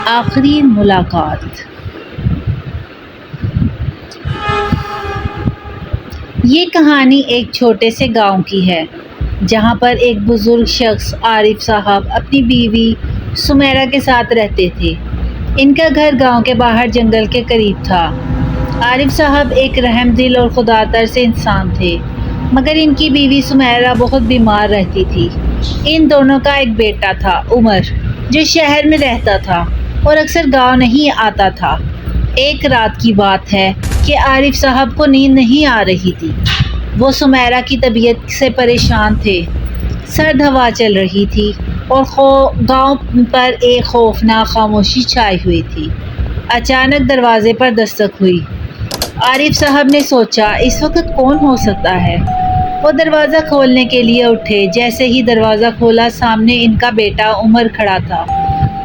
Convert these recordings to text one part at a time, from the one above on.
آخری ملاقات۔ یہ کہانی ایک چھوٹے سے گاؤں کی ہے جہاں پر ایک بزرگ شخص عارف صاحب اپنی بیوی سمیرہ کے ساتھ رہتے تھے۔ ان کا گھر گاؤں کے باہر جنگل کے قریب تھا۔ عارف صاحب ایک رحم دل اور خدا ترس انسان تھے، مگر ان کی بیوی سمیرہ بہت بیمار رہتی تھی۔ ان دونوں کا ایک بیٹا تھا، عمر، جو شہر میں رہتا تھا اور اکثر گاؤں نہیں آتا تھا۔ ایک رات کی بات ہے کہ عارف صاحب کو نیند نہیں آ رہی تھی۔ وہ سمیرہ کی طبیعت سے پریشان تھے۔ سرد ہوا چل رہی تھی اور گاؤں پر ایک خوفناک خاموشی چھائی ہوئی تھی۔ اچانک دروازے پر دستک ہوئی۔ عارف صاحب نے سوچا، اس وقت کون ہو سکتا ہے؟ وہ دروازہ کھولنے کے لیے اٹھے۔ جیسے ہی دروازہ کھولا، سامنے ان کا بیٹا عمر کھڑا تھا۔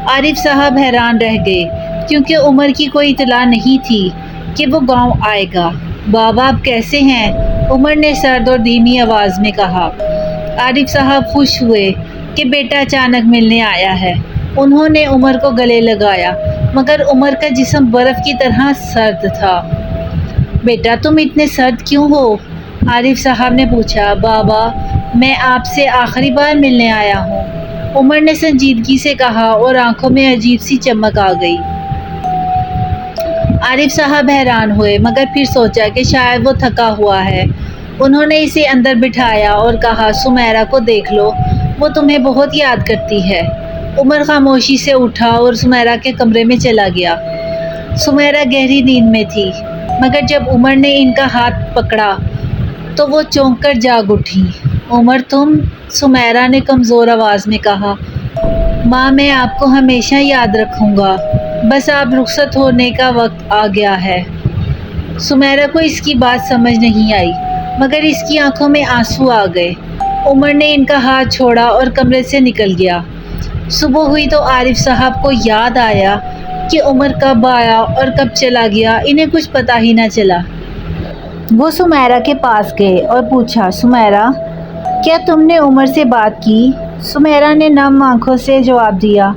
عارف صاحب حیران رہ گئے کیونکہ عمر کی کوئی اطلاع نہیں تھی کہ وہ گاؤں آئے گا۔ بابا، آپ کیسے ہیں؟ عمر نے سرد اور دھیمی آواز میں کہا۔ عارف صاحب خوش ہوئے کہ بیٹا اچانک ملنے آیا ہے۔ انہوں نے عمر کو گلے لگایا، مگر عمر کا جسم برف کی طرح سرد تھا۔ بیٹا، تم اتنے سرد کیوں ہو؟ عارف صاحب نے پوچھا۔ بابا، میں آپ سے آخری بار ملنے آیا ہوں، عمر نے سنجیدگی سے کہا اور آنکھوں میں عجیب سی چمک آ گئی۔ عارف صاحب حیران ہوئے، مگر پھر سوچا کہ شاید وہ تھکا ہوا ہے۔ انہوں نے اسے اندر بٹھایا اور کہا، سمیرہ کو دیکھ لو، وہ تمہیں بہت یاد کرتی ہے۔ عمر خاموشی سے اٹھا اور سمیرہ کے کمرے میں چلا گیا۔ سمیرہ گہری نیند میں تھی، مگر جب عمر نے ان کا ہاتھ پکڑا تو وہ چونک کر جاگ اٹھی۔ عمر، تم؟ سمیرہ نے کمزور آواز میں کہا۔ ماں، میں آپ کو ہمیشہ یاد رکھوں گا، بس آپ رخصت ہونے کا وقت آ گیا ہے۔ سمیرہ کو اس کی بات سمجھ نہیں آئی، مگر اس کی آنکھوں میں آنسو آ گئے۔ عمر نے ان کا ہاتھ چھوڑا اور کمرے سے نکل گیا۔ صبح ہوئی تو عارف صاحب کو یاد آیا کہ عمر کب آیا اور کب چلا گیا، انہیں کچھ پتہ ہی نہ چلا۔ وہ سمیرہ کے پاس گئے اور پوچھا، سمیرہ، کیا تم نے عمر سے بات کی؟ سمیرہ نے نم آنکھوں سے جواب دیا،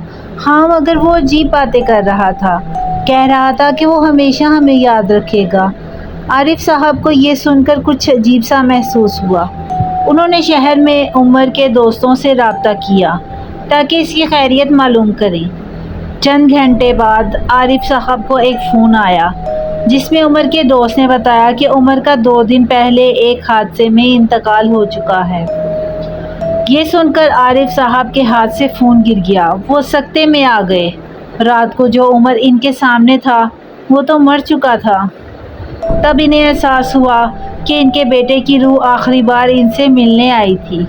ہاں، مگر وہ عجیب باتیں کر رہا تھا، کہہ رہا تھا کہ وہ ہمیشہ ہمیں یاد رکھے گا۔ عارف صاحب کو یہ سن کر کچھ عجیب سا محسوس ہوا۔ انہوں نے شہر میں عمر کے دوستوں سے رابطہ کیا تاکہ اس کی خیریت معلوم کریں۔ چند گھنٹے بعد عارف صاحب کو ایک فون آیا جس میں عمر کے دوست نے بتایا کہ عمر کا 2 دن پہلے ایک حادثے میں انتقال ہو چکا ہے۔ یہ سن کر عارف صاحب کے ہاتھ سے فون گر گیا۔ وہ سکتے میں آ گئے۔ رات کو جو عمر ان کے سامنے تھا وہ تو مر چکا تھا۔ تب انہیں احساس ہوا کہ ان کے بیٹے کی روح آخری بار ان سے ملنے آئی تھی۔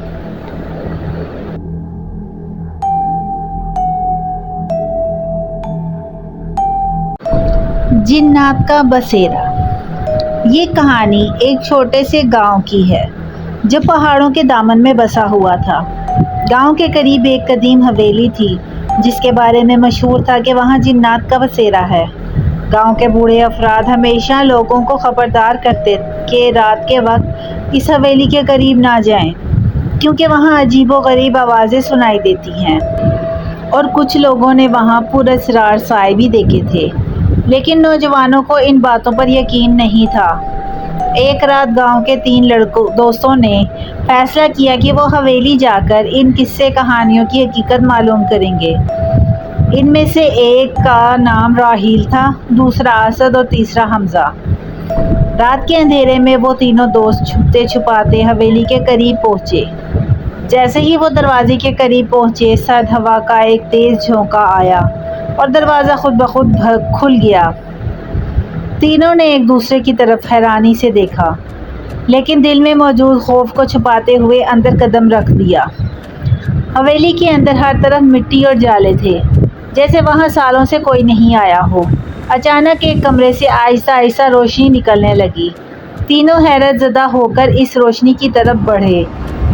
جنات کا بسیرا۔ یہ کہانی ایک چھوٹے سے گاؤں کی ہے جو پہاڑوں کے دامن میں بسا ہوا تھا۔ گاؤں کے قریب ایک قدیم حویلی تھی جس کے بارے میں مشہور تھا کہ وہاں جنات کا بسیرا ہے۔ گاؤں کے بوڑھے افراد ہمیشہ لوگوں کو خبردار کرتے کہ رات کے وقت اس حویلی کے قریب نہ جائیں کیونکہ وہاں عجیب و غریب آوازیں سنائی دیتی ہیں، اور کچھ لوگوں نے وہاں پراسرار سائے بھی دیکھے تھے، لیکن نوجوانوں کو ان باتوں پر یقین نہیں تھا۔ ایک رات گاؤں کے 3 دوستوں نے فیصلہ کیا کہ وہ حویلی جا کر ان قصے کہانیوں کی حقیقت معلوم کریں گے۔ ان میں سے ایک کا نام راحیل تھا، دوسرا اسد اور تیسرا حمزہ۔ رات کے اندھیرے میں وہ تینوں دوست چھپتے چھپاتے حویلی کے قریب پہنچے۔ جیسے ہی وہ دروازے کے قریب پہنچے، سرد ہوا کا ایک تیز جھونکا آیا اور دروازہ خود بخود کھل گیا۔ تینوں نے ایک دوسرے کی طرف حیرانی سے دیکھا، لیکن دل میں موجود خوف کو چھپاتے ہوئے اندر قدم رکھ دیا۔ حویلی کے اندر ہر طرف مٹی اور جالے تھے، جیسے وہاں سالوں سے کوئی نہیں آیا ہو۔ اچانک ایک کمرے سے آہستہ آہستہ روشنی نکلنے لگی۔ تینوں حیرت زدہ ہو کر اس روشنی کی طرف بڑھے۔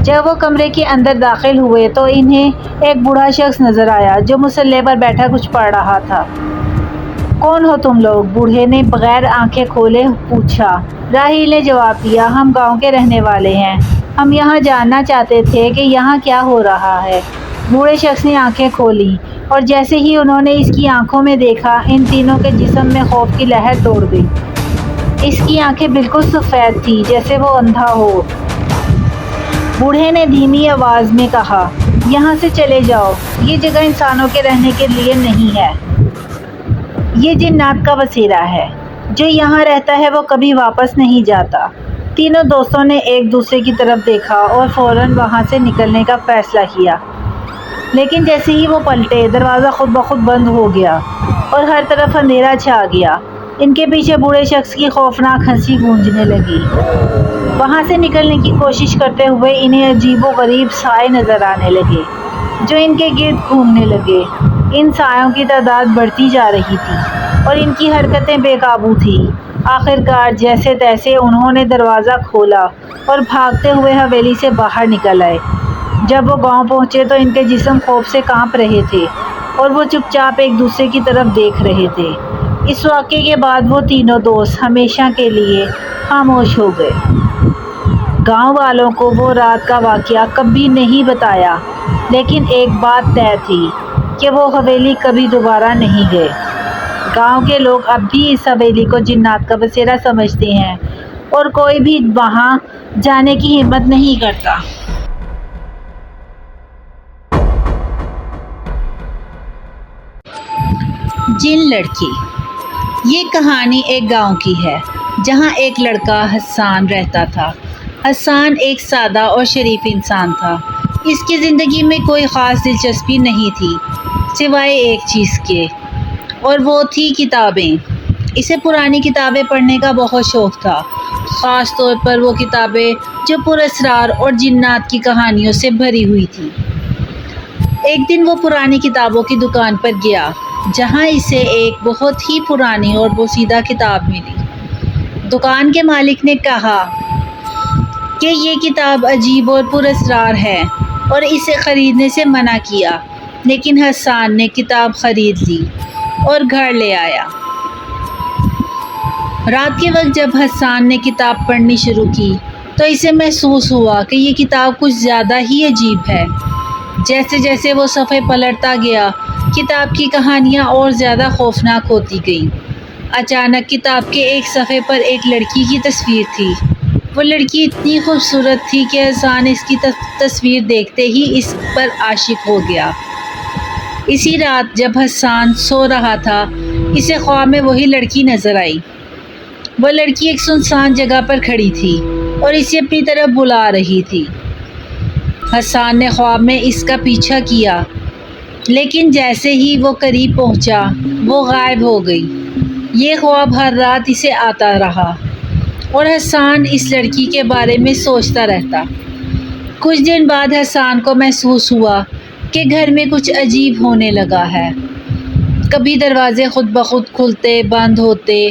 جب وہ کمرے کے اندر داخل ہوئے تو انہیں ایک بوڑھا شخص نظر آیا جو مصلے پر بیٹھا کچھ پڑھ رہا تھا۔ کون ہو تم لوگ؟ بوڑھے نے بغیر آنکھیں کھولے پوچھا۔ راحیل نے جواب دیا، ہم گاؤں کے رہنے والے ہیں، ہم یہاں جاننا چاہتے تھے کہ یہاں کیا ہو رہا ہے۔ بوڑھے شخص نے آنکھیں کھولیں۔ اور جیسے ہی انہوں نے اس کی آنکھوں میں دیکھا، ان تینوں کے جسم میں خوف کی لہر دوڑ گئی۔ اس کی آنکھیں بالکل سفید تھیں، جیسے وہ اندھا ہو۔ بوڑھے نے دھیمی آواز میں کہا، یہاں سے چلے جاؤ، یہ جگہ انسانوں کے رہنے کے لیے نہیں ہے۔ یہ جنات کا بسیرا ہے، جو یہاں رہتا ہے وہ کبھی واپس نہیں جاتا۔ تینوں دوستوں نے ایک دوسرے کی طرف دیکھا اور فوراً وہاں سے نکلنے کا فیصلہ کیا، لیکن جیسے ہی وہ پلٹے، دروازہ خود بخود بند ہو گیا اور ہر طرف اندھیرا چھا گیا۔ ان کے پیچھے بوڑھے شخص کی خوفناک ہنسی گونجنے لگی۔ وہاں سے نکلنے کی کوشش کرتے ہوئے انہیں عجیب و غریب سائے نظر آنے لگے، جو ان کے گرد گھومنے لگے۔ ان سایوں کی تعداد بڑھتی جا رہی تھی اور ان کی حرکتیں بے قابو تھیں۔ آخرکار جیسے تیسے انہوں نے دروازہ کھولا اور بھاگتے ہوئے حویلی سے باہر نکل آئے۔ جب وہ گاؤں پہنچے تو ان کے جسم خوف سے کانپ رہے تھے اور وہ چپ چاپ ایک دوسرے کی طرف دیکھ رہے تھے۔ اس واقعے کے بعد وہ تینوں دوست ہمیشہ کے لیے خاموش ہو گئے۔ گاؤں والوں کو وہ رات کا واقعہ کبھی نہیں بتایا، لیکن ایک بات طے تھی کہ وہ حویلی کبھی دوبارہ نہیں گئے۔ گاؤں کے لوگ اب بھی اس حویلی کو جنات کا بسیرا سمجھتے ہیں اور کوئی بھی وہاں جانے کی ہمت نہیں کرتا۔ جن لڑکی۔ یہ کہانی ایک گاؤں کی ہے جہاں ایک لڑکا حسان رہتا تھا۔ حسان ایک سادہ اور شریف انسان تھا۔ اس کی زندگی میں کوئی خاص دلچسپی نہیں تھی سوائے ایک چیز کے، اور وہ تھی کتابیں۔ اسے پرانی کتابیں پڑھنے کا بہت شوق تھا، خاص طور پر وہ کتابیں جو پر اسرار اور جنات کی کہانیوں سے بھری ہوئی تھیں۔ ایک دن وہ پرانی کتابوں کی دکان پر گیا، جہاں اسے ایک بہت ہی پرانی اور بوسیدہ کتاب ملی۔ دکان کے مالک نے کہا کہ یہ کتاب عجیب اور پر اسرار ہے اور اسے خریدنے سے منع کیا، لیکن حسان نے کتاب خرید لی اور گھر لے آیا۔ رات کے وقت جب حسان نے کتاب پڑھنی شروع کی تو اسے محسوس ہوا کہ یہ کتاب کچھ زیادہ ہی عجیب ہے۔ جیسے جیسے وہ صفحے پلٹتا گیا، کتاب کی کہانیاں اور زیادہ خوفناک ہوتی گئیں۔ اچانک کتاب کے ایک صفحے پر ایک لڑکی کی تصویر تھی۔ وہ لڑکی اتنی خوبصورت تھی کہ حسان اس کی تصویر دیکھتے ہی اس پر عاشق ہو گیا۔ اسی رات جب حسان سو رہا تھا، اسے خواب میں وہی لڑکی نظر آئی۔ وہ لڑکی ایک سنسان جگہ پر کھڑی تھی اور اسے اپنی طرف بلا رہی تھی۔ حسان نے خواب میں اس کا پیچھا کیا، لیکن جیسے ہی وہ قریب پہنچا، وہ غائب ہو گئی۔ یہ خواب ہر رات اسے آتا رہا اور حسان اس لڑکی کے بارے میں سوچتا رہتا۔ کچھ دن بعد حسان کو محسوس ہوا کہ گھر میں کچھ عجیب ہونے لگا ہے۔ کبھی دروازے خود بخود کھلتے بند ہوتے،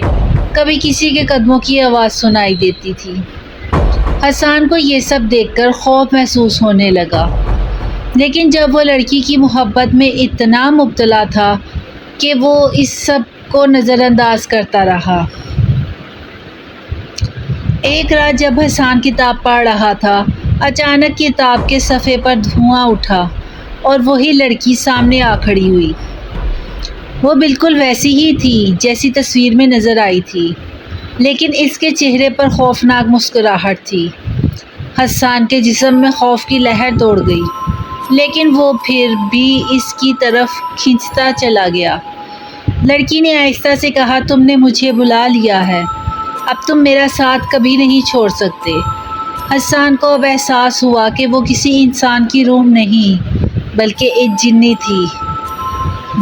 کبھی کسی کے قدموں کی آواز سنائی دیتی تھی۔ حسان کو یہ سب دیکھ کر خوف محسوس ہونے لگا، لیکن جب وہ لڑکی کی محبت میں اتنا مبتلا تھا کہ وہ اس سب کو نظر انداز کرتا رہا۔ ایک رات جب حسان کتاب پڑھ رہا تھا، اچانک کتاب کے صفحے پر دھواں اٹھا اور وہی لڑکی سامنے آ کھڑی ہوئی۔ وہ بالکل ویسی ہی تھی جیسی تصویر میں نظر آئی تھی، لیکن اس کے چہرے پر خوفناک مسکراہٹ تھی۔ حسان کے جسم میں خوف کی لہر دوڑ گئی، لیکن وہ پھر بھی اس کی طرف کھنچتا چلا گیا۔ لڑکی نے آہستہ سے کہا، تم نے مجھے بلا لیا ہے، اب تم میرا ساتھ کبھی نہیں چھوڑ سکتے۔ حسان کو اب احساس ہوا کہ وہ کسی انسان کی روح نہیں، بلکہ ایک جنی تھی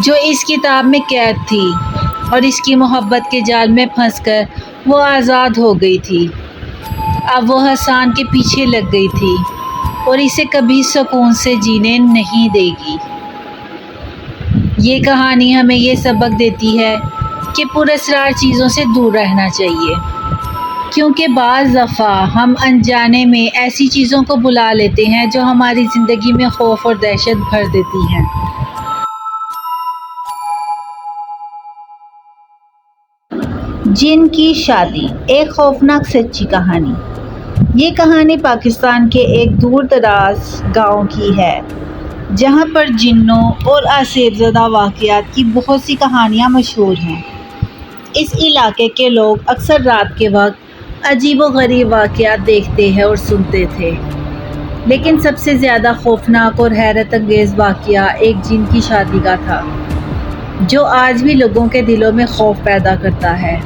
جو اس کتاب میں قید تھی، اور اس کی محبت کے جال میں پھنس کر وہ آزاد ہو گئی تھی۔ اب وہ حسان کے پیچھے لگ گئی تھی اور اسے کبھی سکون سے جینے نہیں دے گی۔ یہ کہانی ہمیں یہ سبق دیتی ہے کہ پر اسرار چیزوں سے دور رہنا چاہیے، کیونکہ بعض دفعہ ہم انجانے میں ایسی چیزوں کو بلا لیتے ہیں جو ہماری زندگی میں خوف اور دہشت بھر دیتی ہیں۔ جن کی شادی، ایک خوفناک سچی کہانی۔ یہ کہانی پاکستان کے ایک دور دراز گاؤں کی ہے، جہاں پر جنوں اور آسیب زدہ واقعات کی بہت سی کہانیاں مشہور ہیں۔ اس علاقے کے لوگ اکثر رات کے وقت عجیب و غریب واقعات دیکھتے ہیں اور سنتے تھے، لیکن سب سے زیادہ خوفناک اور حیرت انگیز واقعہ ایک جن کی شادی کا تھا، جو آج بھی لوگوں کے دلوں میں خوف پیدا کرتا ہے۔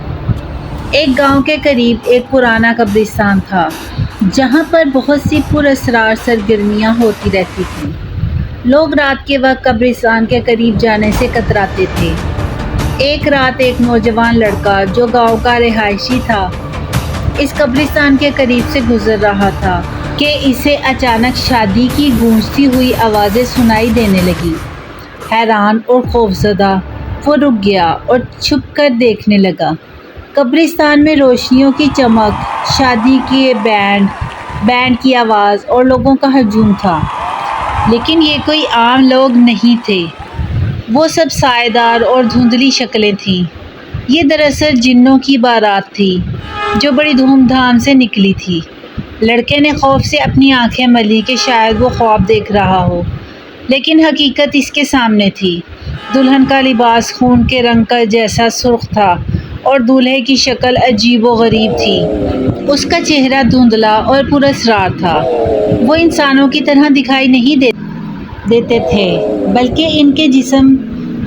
ایک گاؤں کے قریب ایک پرانا قبرستان تھا، جہاں پر بہت سی پراسرار سرگرمیاں ہوتی رہتی تھیں۔ لوگ رات کے وقت قبرستان کے قریب جانے سے کتراتے تھے۔ ایک رات ایک نوجوان لڑکا جو گاؤں کا رہائشی تھا، اس قبرستان کے قریب سے گزر رہا تھا کہ اسے اچانک شادی کی گونجتی ہوئی آوازیں سنائی دینے لگیں۔ حیران اور خوفزدہ وہ رک گیا اور چھپ کر دیکھنے لگا۔ قبرستان میں روشنیوں کی چمک، شادی کے بینڈ کی آواز اور لوگوں کا ہجوم تھا، لیکن یہ کوئی عام لوگ نہیں تھے۔ وہ سب سایہ دار اور دھندلی شکلیں تھیں۔ یہ دراصل جنوں کی بارات تھی، جو بڑی دھوم دھام سے نکلی تھی۔ لڑکے نے خوف سے اپنی آنکھیں ملی کہ شاید وہ خواب دیکھ رہا ہو، لیکن حقیقت اس کے سامنے تھی۔ دلہن کا لباس خون کے رنگ کا جیسا سرخ تھا اور دولہے کی شکل عجیب و غریب تھی۔ اس کا چہرہ دھندلا اور پراسرار تھا۔ وہ انسانوں کی طرح دکھائی نہیں دیتے تھے، بلکہ ان کے جسم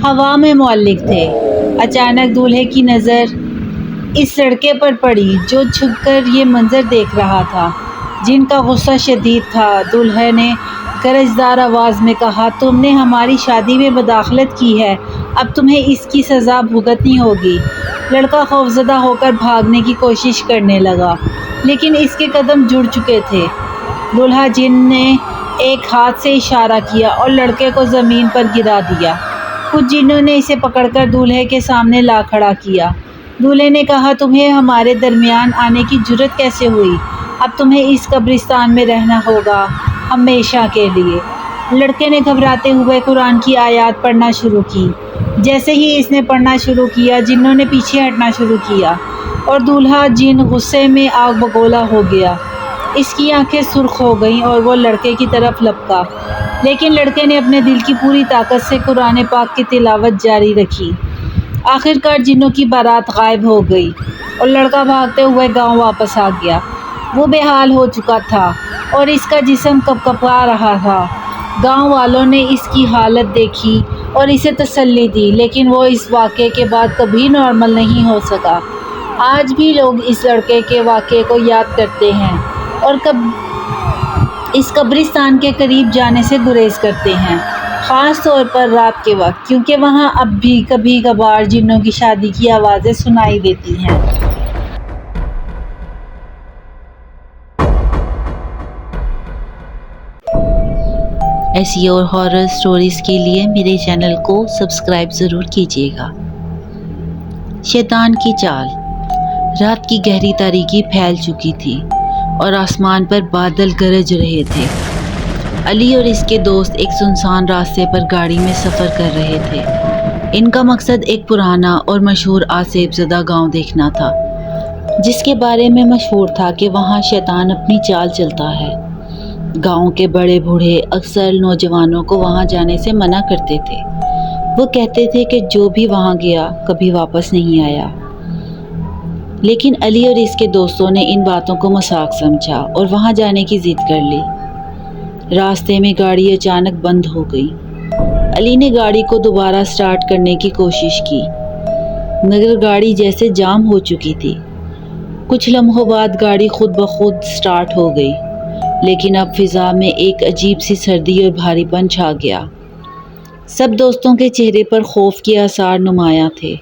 ہوا میں معلق تھے۔ اچانک دولہے کی نظر اس لڑکے پر پڑی جو چھپ کر یہ منظر دیکھ رہا تھا۔ جن کا غصہ شدید تھا۔ دولہے نے گرجدار آواز میں کہا، تم نے ہماری شادی میں مداخلت کی ہے، اب تمہیں اس کی سزا بھگتنی ہوگی۔ لڑکا خوفزدہ ہو کر بھاگنے کی کوشش کرنے لگا، لیکن اس کے قدم جڑ چکے تھے۔ دولہا جن نے ایک ہاتھ سے اشارہ کیا اور لڑکے کو زمین پر گرا دیا۔ کچھ جنوں نے اسے پکڑ کر دولہے کے سامنے لا کھڑا کیا۔ دولہے نے کہا، تمہیں ہمارے درمیان آنے کی جرأت کیسے ہوئی؟ اب تمہیں اس قبرستان میں رہنا ہوگا ہمیشہ کے لیے۔ لڑکے نے گھبراتے ہوئے قرآن کی آیات پڑھنا شروع کی۔ جیسے ہی اس نے پڑھنا شروع کیا، جنوں نے پیچھے ہٹنا شروع کیا اور دولہا جن غصے میں آگ بگولا ہو گیا۔ اس کی آنکھیں سرخ ہو گئیں اور وہ لڑکے کی طرف لپکا، لیکن لڑکے نے اپنے دل کی پوری طاقت سے قرآن پاک کی تلاوت جاری رکھی۔ آخرکار جنوں کی بارات غائب ہو گئی اور لڑکا بھاگتے ہوئے گاؤں واپس آ گیا۔ وہ بے حال ہو چکا تھا اور اس کا جسم کپکپا رہا تھا۔ گاؤں والوں نے اس کی حالت دیکھی اور اسے تسلی دی، لیکن وہ اس واقعے کے بعد کبھی نارمل نہیں ہو سکا۔ آج بھی لوگ اس لڑکے کے واقعے کو یاد کرتے ہیں اور اس قبرستان کے قریب جانے سے گریز کرتے ہیں، خاص طور پر رات کے وقت، کیونکہ وہاں اب بھی کبھی کبھار جنوں کی شادی کی آوازیں سنائی دیتی ہیں۔ ایسی اور ہارر سٹوریز کے لیے میرے چینل کو سبسکرائب ضرور کیجیے گا۔ شیطان کی چال۔ رات کی گہری تاریکی پھیل چکی تھی اور آسمان پر بادل گرج رہے تھے۔ علی اور اس کے دوست ایک سنسان راستے پر گاڑی میں سفر کر رہے تھے۔ ان کا مقصد ایک پرانا اور مشہور آسیب زدہ گاؤں دیکھنا تھا، جس کے بارے میں مشہور تھا کہ وہاں شیطان اپنی چال چلتا ہے۔ گاؤں کے بڑے بوڑھے اکثر نوجوانوں کو وہاں جانے سے منع کرتے تھے۔ وہ کہتے تھے کہ جو بھی وہاں گیا کبھی واپس نہیں آیا۔ لیکن علی اور اس کے دوستوں نے ان باتوں کو مذاق سمجھا اور وہاں جانے کی ضد کر لی۔ راستے میں گاڑی اچانک بند ہو گئی۔ علی نے گاڑی کو دوبارہ سٹارٹ کرنے کی کوشش کی، مگر گاڑی جیسے جام ہو چکی تھی۔ کچھ لمحوں بعد گاڑی خود بخود سٹارٹ ہو گئی، لیکن اب فضا میں ایک عجیب سی سردی اور بھاری پن چھا گیا۔ سب دوستوں کے چہرے پر خوف کے آثار نمایاں تھے۔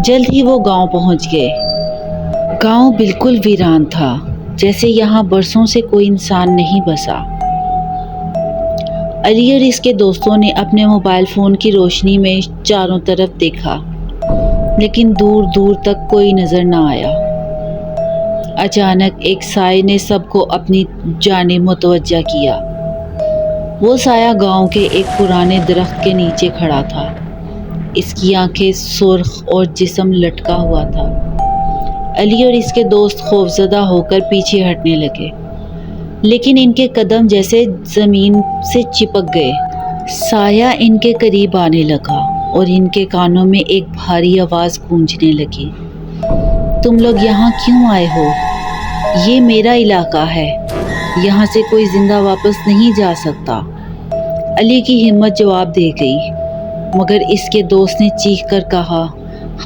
جلد ہی وہ گاؤں پہنچ گئے۔ گاؤں بالکل ویران تھا، جیسے یہاں برسوں سے کوئی انسان نہیں بسا۔ علی اور اس کے دوستوں نے اپنے موبائل فون کی روشنی میں چاروں طرف دیکھا، لیکن دور دور تک کوئی نظر نہ آیا۔ اچانک ایک سائے نے سب کو اپنی جانب متوجہ کیا۔ وہ سایہ گاؤں کے ایک پرانے درخت کے نیچے کھڑا تھا۔ اس کی آنکھیں سرخ اور جسم لٹکا ہوا تھا۔ علی اور اس کے دوست خوفزدہ ہو کر پیچھے ہٹنے لگے۔ لیکن ان کے قدم جیسے زمین سے چپک گئے۔ سایہ ان کے قریب آنے لگا اور ان کے کانوں میں ایک بھاری آواز گونجنے لگی، تم لوگ یہاں کیوں آئے ہو؟ یہ میرا علاقہ ہے، یہاں سے کوئی زندہ واپس نہیں جا سکتا۔ علی کی ہمت جواب دے گئی، مگر اس کے دوست نے چیخ کر کہا،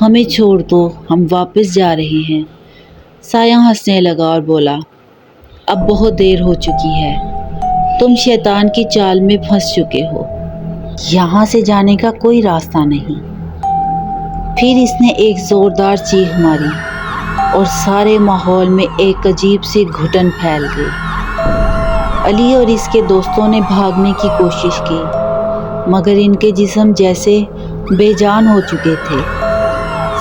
ہمیں چھوڑ دو، ہم واپس جا رہے ہیں۔ سایہ ہنسنے لگا اور بولا، اب بہت دیر ہو چکی ہے، تم شیطان کی چال میں پھنس چکے ہو، یہاں سے جانے کا کوئی راستہ نہیں۔ پھر اس نے ایک زوردار چیخ ماری اور سارے ماحول میں ایک عجیب سی گھٹن پھیل گئی۔ علی اور اس کے دوستوں نے بھاگنے کی کوشش کی، مگر ان کے جسم جیسے بے جان ہو چکے تھے۔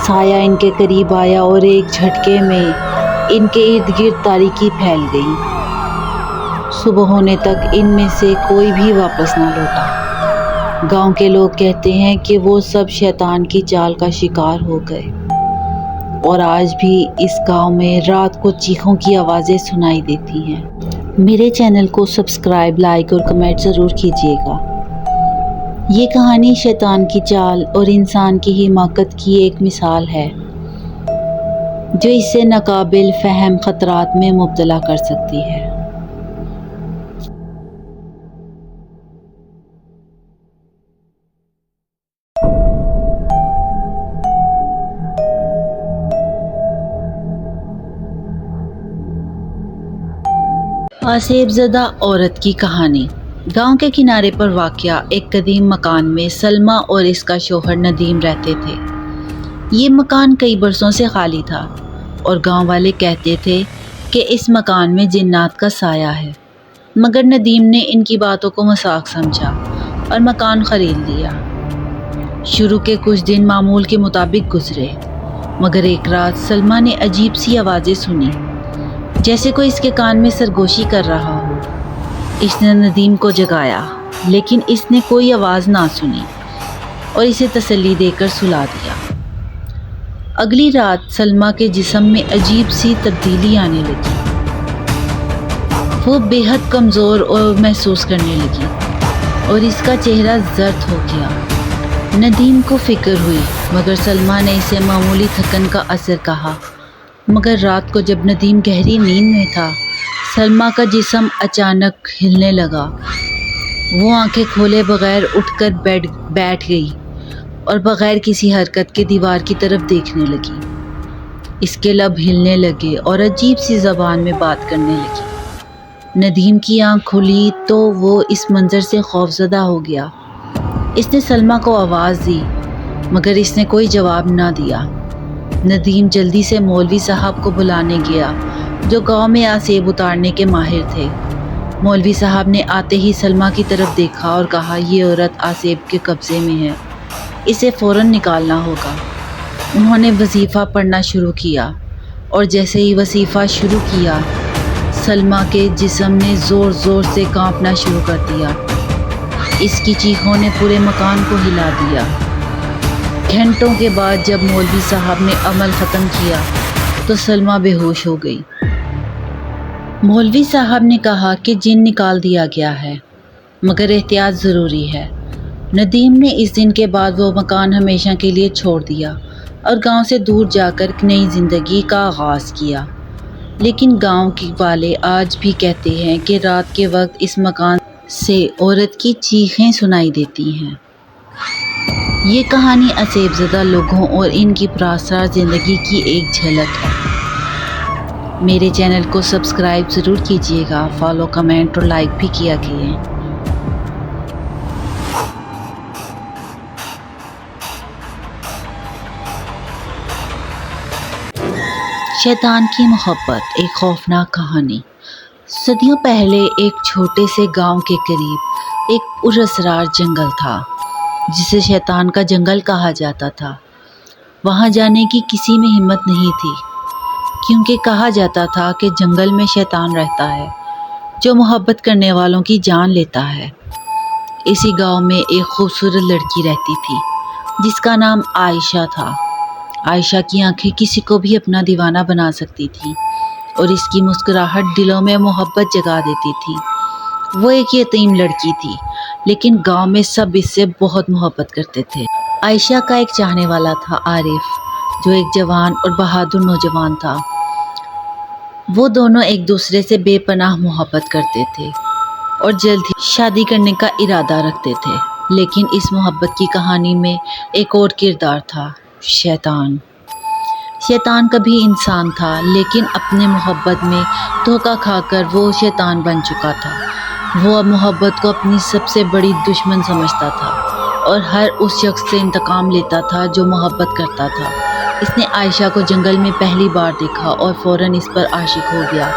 سایہ ان کے قریب آیا اور ایک جھٹکے میں ان کے ارد گرد تاریکی پھیل گئی۔ صبح ہونے تک ان میں سے کوئی بھی واپس نہ لوٹا۔ گاؤں کے لوگ کہتے ہیں کہ وہ سب شیطان کی چال کا شکار ہو گئے، اور آج بھی اس گاؤں میں رات کو چیخوں کی آوازیں سنائی دیتی ہیں۔ میرے چینل کو سبسکرائب، لائک اور کمنٹ ضرور کیجیے گا۔ یہ کہانی شیطان کی چال اور انسان کی حماقت کی ایک مثال ہے، جو اسے ناقابل فہم خطرات میں مبتلا کر سکتی ہے۔ آسیب زدہ عورت کی کہانی۔ گاؤں کے کنارے پر واقع ایک قدیم مکان میں سلمیٰ اور اس کا شوہر ندیم رہتے تھے۔ یہ مکان کئی برسوں سے خالی تھا اور گاؤں والے کہتے تھے کہ اس مکان میں جنات کا سایہ ہے، مگر ندیم نے ان کی باتوں کو مذاق سمجھا اور مکان خرید لیا۔ شروع کے کچھ دن معمول کے مطابق گزرے، مگر ایک رات سلمیٰ نے عجیب سی آوازیں سنی، جیسے کوئی اس کے کان میں سرگوشی کر رہا ہو۔ اس نے ندیم کو جگایا، لیکن اس نے کوئی آواز نہ سنی اور اسے تسلی دے کر سلا دیا۔ اگلی رات سلمیٰ کے جسم میں عجیب سی تبدیلی آنے لگی۔ وہ بے حد کمزور اور محسوس کرنے لگی اور اس کا چہرہ زرد ہو گیا۔ ندیم کو فکر ہوئی، مگر سلمیٰ نے اسے معمولی تھکن کا اثر کہا۔ مگر رات کو جب ندیم گہری نیند میں تھا، سلمیٰ کا جسم اچانک ہلنے لگا۔ وہ آنکھیں کھولے بغیر اٹھ کر بیٹھ گئی اور بغیر کسی حرکت کے دیوار کی طرف دیکھنے لگی۔ اس کے لب ہلنے لگے اور عجیب سی زبان میں بات کرنے لگی۔ ندیم کی آنکھ کھلی تو وہ اس منظر سے خوفزدہ ہو گیا۔ اس نے سلمیٰ کو آواز دی، مگر اس نے کوئی جواب نہ دیا۔ ندیم جلدی سے مولوی صاحب کو بلانے گیا، جو گاؤں میں آسیب اتارنے کے ماہر تھے۔ مولوی صاحب نے آتے ہی سلمیٰ کی طرف دیکھا اور کہا، یہ عورت آسیب کے قبضے میں ہے، اسے فوراً نکالنا ہوگا۔ انہوں نے وظیفہ پڑھنا شروع کیا اور جیسے ہی وظیفہ شروع کیا، سلمیٰ کے جسم نے زور زور سے کانپنا شروع کر دیا۔ اس کی چیخوں نے پورے مکان کو ہلا دیا۔ گھنٹوں کے بعد جب مولوی صاحب نے عمل ختم کیا تو سلمیٰ بے ہوش ہو گئی۔ مولوی صاحب نے کہا کہ جن نکال دیا گیا ہے، مگر احتیاط ضروری ہے۔ ندیم نے اس دن کے بعد وہ مکان ہمیشہ کے لیے چھوڑ دیا اور گاؤں سے دور جا کر نئی زندگی کا آغاز کیا۔ لیکن گاؤں کے والے آج بھی کہتے ہیں کہ رات کے وقت اس مکان سے عورت کی چیخیں سنائی دیتی ہیں۔ یہ کہانی آسیب زدہ لوگوں اور ان کی پراسرار زندگی کی ایک جھلک ہے۔ میرے چینل کو سبسکرائب ضرور کیجیے گا، فالو، کمنٹ اور لائک بھی کیا کیجیے۔ شیطان کی محبت، ایک خوفناک کہانی۔ صدیوں پہلے ایک چھوٹے سے گاؤں کے قریب ایک پراسرار جنگل تھا، جسے شیطان کا جنگل کہا جاتا تھا۔ وہاں جانے کی کسی میں ہمت نہیں تھی، کیونکہ کہا جاتا تھا کہ جنگل میں شیطان رہتا ہے، جو محبت کرنے والوں کی جان لیتا ہے۔ اسی گاؤں میں ایک خوبصورت لڑکی رہتی تھی، جس کا نام عائشہ تھا۔ عائشہ کی آنکھیں کسی کو بھی اپنا دیوانہ بنا سکتی تھیں، اور اس کی مسکراہٹ دلوں میں محبت جگا دیتی تھی۔ وہ ایک یتیم لڑکی تھی، لیکن گاؤں میں سب اس سے بہت محبت کرتے تھے۔ عائشہ کا ایک چاہنے والا تھا، عارف، جو ایک جوان اور بہادر نوجوان تھا۔ وہ دونوں ایک دوسرے سے بے پناہ محبت کرتے تھے اور جلد ہی شادی کرنے کا ارادہ رکھتے تھے۔ لیکن اس محبت کی کہانی میں ایک اور کردار تھا، شیطان۔ شیطان کبھی انسان تھا، لیکن اپنے محبت میں دھوکہ کھا کر وہ شیطان بن چکا تھا۔ وہ اب محبت کو اپنی سب سے بڑی دشمن سمجھتا تھا اور ہر اس شخص سے انتقام لیتا تھا جو محبت کرتا تھا۔ اس نے عائشہ کو جنگل میں پہلی بار دیکھا اور فوراً اس پر عاشق ہو گیا،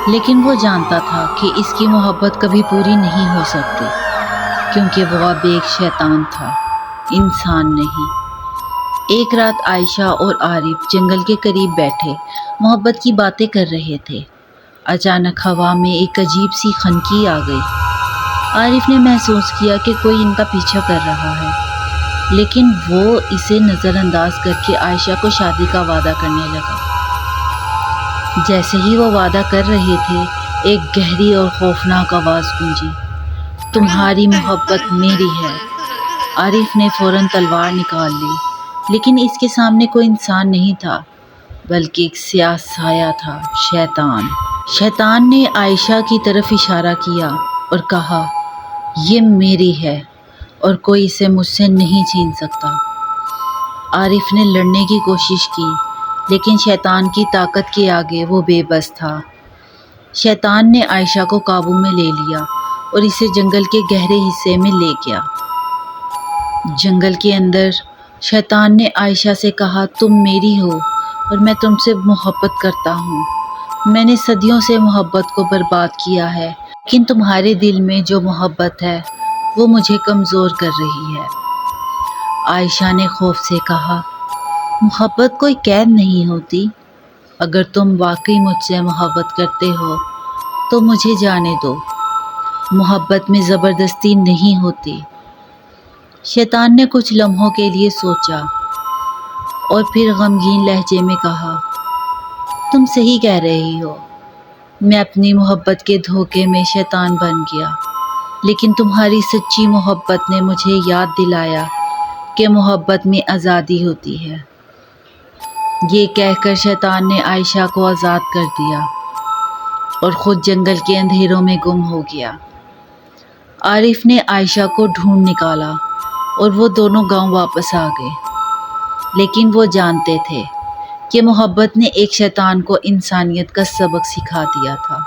لیکن وہ جانتا تھا کہ اس کی محبت کبھی پوری نہیں ہو سکتی، کیونکہ وہ اب ایک شیطان تھا، انسان نہیں۔ ایک رات عائشہ اور عارف جنگل کے قریب بیٹھے محبت کی باتیں کر رہے تھے۔ اچانک ہوا میں ایک عجیب سی خنکی آ گئی۔ عارف نے محسوس کیا کہ کوئی ان کا پیچھا کر رہا ہے، لیکن وہ اسے نظر انداز کر کے عائشہ کو شادی کا وعدہ کرنے لگا۔ جیسے ہی وہ وعدہ کر رہے تھے، ایک گہری اور خوفناک آواز گونجی، تمہاری محبت میری ہے۔ عارف نے فوراً تلوار نکال لی، لیکن اس کے سامنے کوئی انسان نہیں تھا، بلکہ ایک سیاہ سایہ تھا، شیطان۔ شیطان نے عائشہ کی طرف اشارہ کیا اور کہا، یہ میری ہے اور کوئی اسے مجھ سے نہیں چھین سکتا۔ عارف نے لڑنے کی کوشش کی، لیکن شیطان کی طاقت کے آگے وہ بے بس تھا۔ شیطان نے عائشہ کو قابو میں لے لیا اور اسے جنگل کے گہرے حصے میں لے گیا۔ جنگل کے اندر شیطان نے عائشہ سے کہا، تم میری ہو اور میں تم سے محبت کرتا ہوں۔ میں نے صدیوں سے محبت کو برباد کیا ہے، لیکن تمہارے دل میں جو محبت ہے وہ مجھے کمزور کر رہی ہے۔ عائشہ نے خوف سے کہا، محبت کوئی قید نہیں ہوتی۔ اگر تم واقعی مجھ سے محبت کرتے ہو تو مجھے جانے دو۔ محبت میں زبردستی نہیں ہوتی۔ شیطان نے کچھ لمحوں کے لیے سوچا اور پھر غمگین لہجے میں کہا، تم صحیح کہہ رہی ہو، میں اپنی محبت کے دھوکے میں شیطان بن گیا، لیکن تمہاری سچی محبت نے مجھے یاد دلایا کہ محبت میں آزادی ہوتی ہے۔ یہ کہہ کر شیطان نے عائشہ کو آزاد کر دیا اور خود جنگل کے اندھیروں میں گم ہو گیا۔ عارف نے عائشہ کو ڈھونڈ نکالا اور وہ دونوں گاؤں واپس آ گئے، لیکن وہ جانتے تھے کہ محبت نے ایک شیطان کو انسانیت کا سبق سکھا دیا تھا۔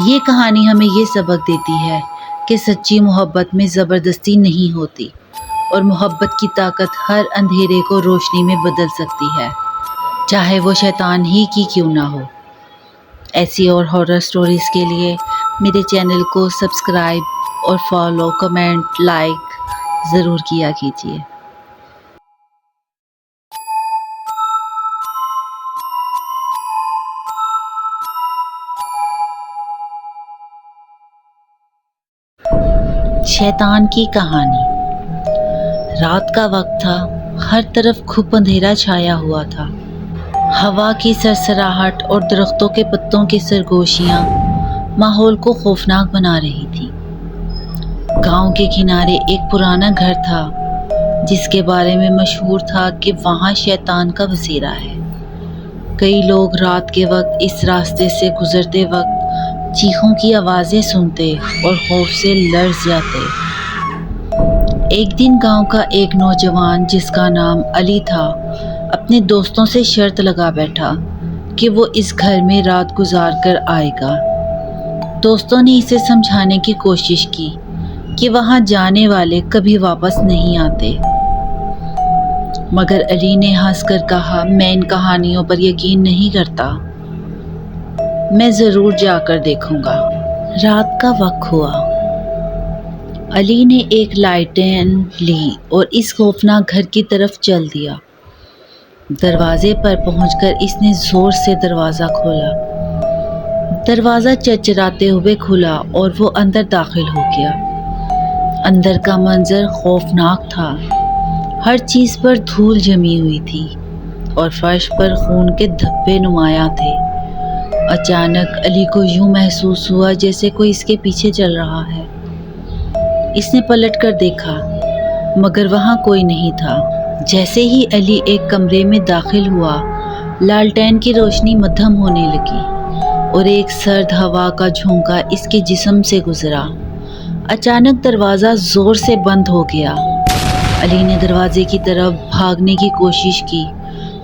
یہ کہانی ہمیں یہ سبق دیتی ہے کہ سچی محبت میں زبردستی نہیں ہوتی اور محبت کی طاقت ہر اندھیرے کو روشنی میں بدل سکتی ہے، چاہے وہ شیطان ہی کی کیوں نہ ہو۔ ایسی اور ہارر سٹوریز کے لیے میرے چینل کو سبسکرائب اور فالو، کمنٹ، لائک ضرور کیا کیجیے۔ شیطان کی کہانی۔ رات کا وقت تھا، ہر طرف گھپ اندھیرا چھایا ہوا تھا۔ ہوا کی سرسراہٹ اور درختوں کے پتوں کی سرگوشیاں ماحول کو خوفناک بنا رہی تھی۔ گاؤں کے کنارے ایک پرانا گھر تھا جس کے بارے میں مشہور تھا کہ وہاں شیطان کا بسیرا ہے۔ کئی لوگ رات کے وقت اس راستے سے گزرتے وقت چیخوں کی آوازیں سنتے اور خوف سے لرز جاتے۔ ایک دن گاؤں کا ایک نوجوان جس کا نام علی تھا، اپنے دوستوں سے شرط لگا بیٹھا کہ وہ اس گھر میں رات گزار کر آئے گا۔ دوستوں نے اسے سمجھانے کی کوشش کی کہ وہاں جانے والے کبھی واپس نہیں آتے، مگر علی نے ہنس کر کہا، میں ان کہانیوں پر یقین نہیں کرتا، میں ضرور جا کر دیکھوں گا۔ رات کا وقت ہوا۔ علی نے ایک لالٹین لی اور اس خوفناک گھر کی طرف چل دیا۔ دروازے پر پہنچ کر اس نے زور سے دروازہ کھولا۔ دروازہ چرچراتے ہوئے کھلا اور وہ اندر داخل ہو گیا۔ اندر کا منظر خوفناک تھا۔ ہر چیز پر دھول جمی ہوئی تھی اور فرش پر خون کے دھبے نمایاں تھے۔ اچانک علی کو یوں محسوس ہوا جیسے کوئی اس کے پیچھے چل رہا ہے۔ اس نے پلٹ کر دیکھا مگر وہاں کوئی نہیں تھا۔ جیسے ہی علی ایک کمرے میں داخل ہوا، لالٹین کی روشنی مدھم ہونے لگی اور ایک سرد ہوا کا جھونکا اس کے جسم سے گزرا۔ اچانک دروازہ زور سے بند ہو گیا۔ علی نے دروازے کی طرف بھاگنے کی کوشش کی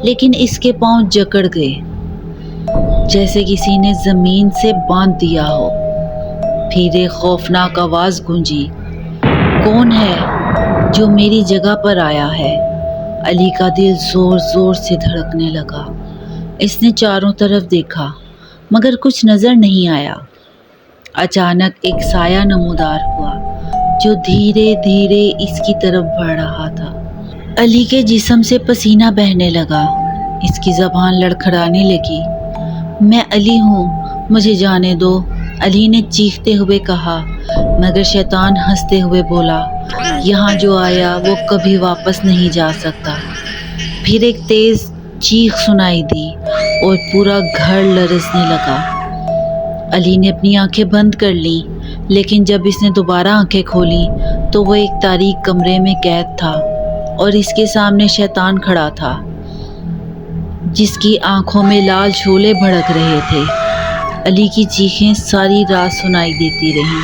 لیکن اس کے پاؤں جکڑ گئے جیسے کسی نے زمین سے باندھ دیا ہو۔ پھر ایک خوفناک آواز گونجی، کون ہے جو میری جگہ پر آیا ہے؟ علی کا دل زور زور سے دھڑکنے لگا۔ اس نے چاروں طرف دیکھا مگر کچھ نظر نہیں آیا۔ اچانک ایک سایہ نمودار ہوا جو دھیرے دھیرے اس کی طرف بڑھ رہا تھا۔ علی کے جسم سے پسینہ بہنے لگا، اس کی زبان لڑکھڑانے لگی۔ میں علی ہوں، مجھے جانے دو، علی نے چیختے ہوئے کہا، مگر شیطان ہنستے ہوئے بولا، یہاں جو آیا وہ کبھی واپس نہیں جا سکتا۔ پھر ایک تیز چیخ سنائی دی اور پورا گھر لرزنے لگا۔ علی نے اپنی آنکھیں بند کر لیں لیکن جب اس نے دوبارہ آنکھیں کھولیں تو وہ ایک تاریک کمرے میں قید تھا اور اس کے سامنے شیطان کھڑا تھا جس کی آنکھوں میں لال شعلے بھڑک رہے تھے۔ علی کی چیخیں ساری رات سنائی دیتی رہیں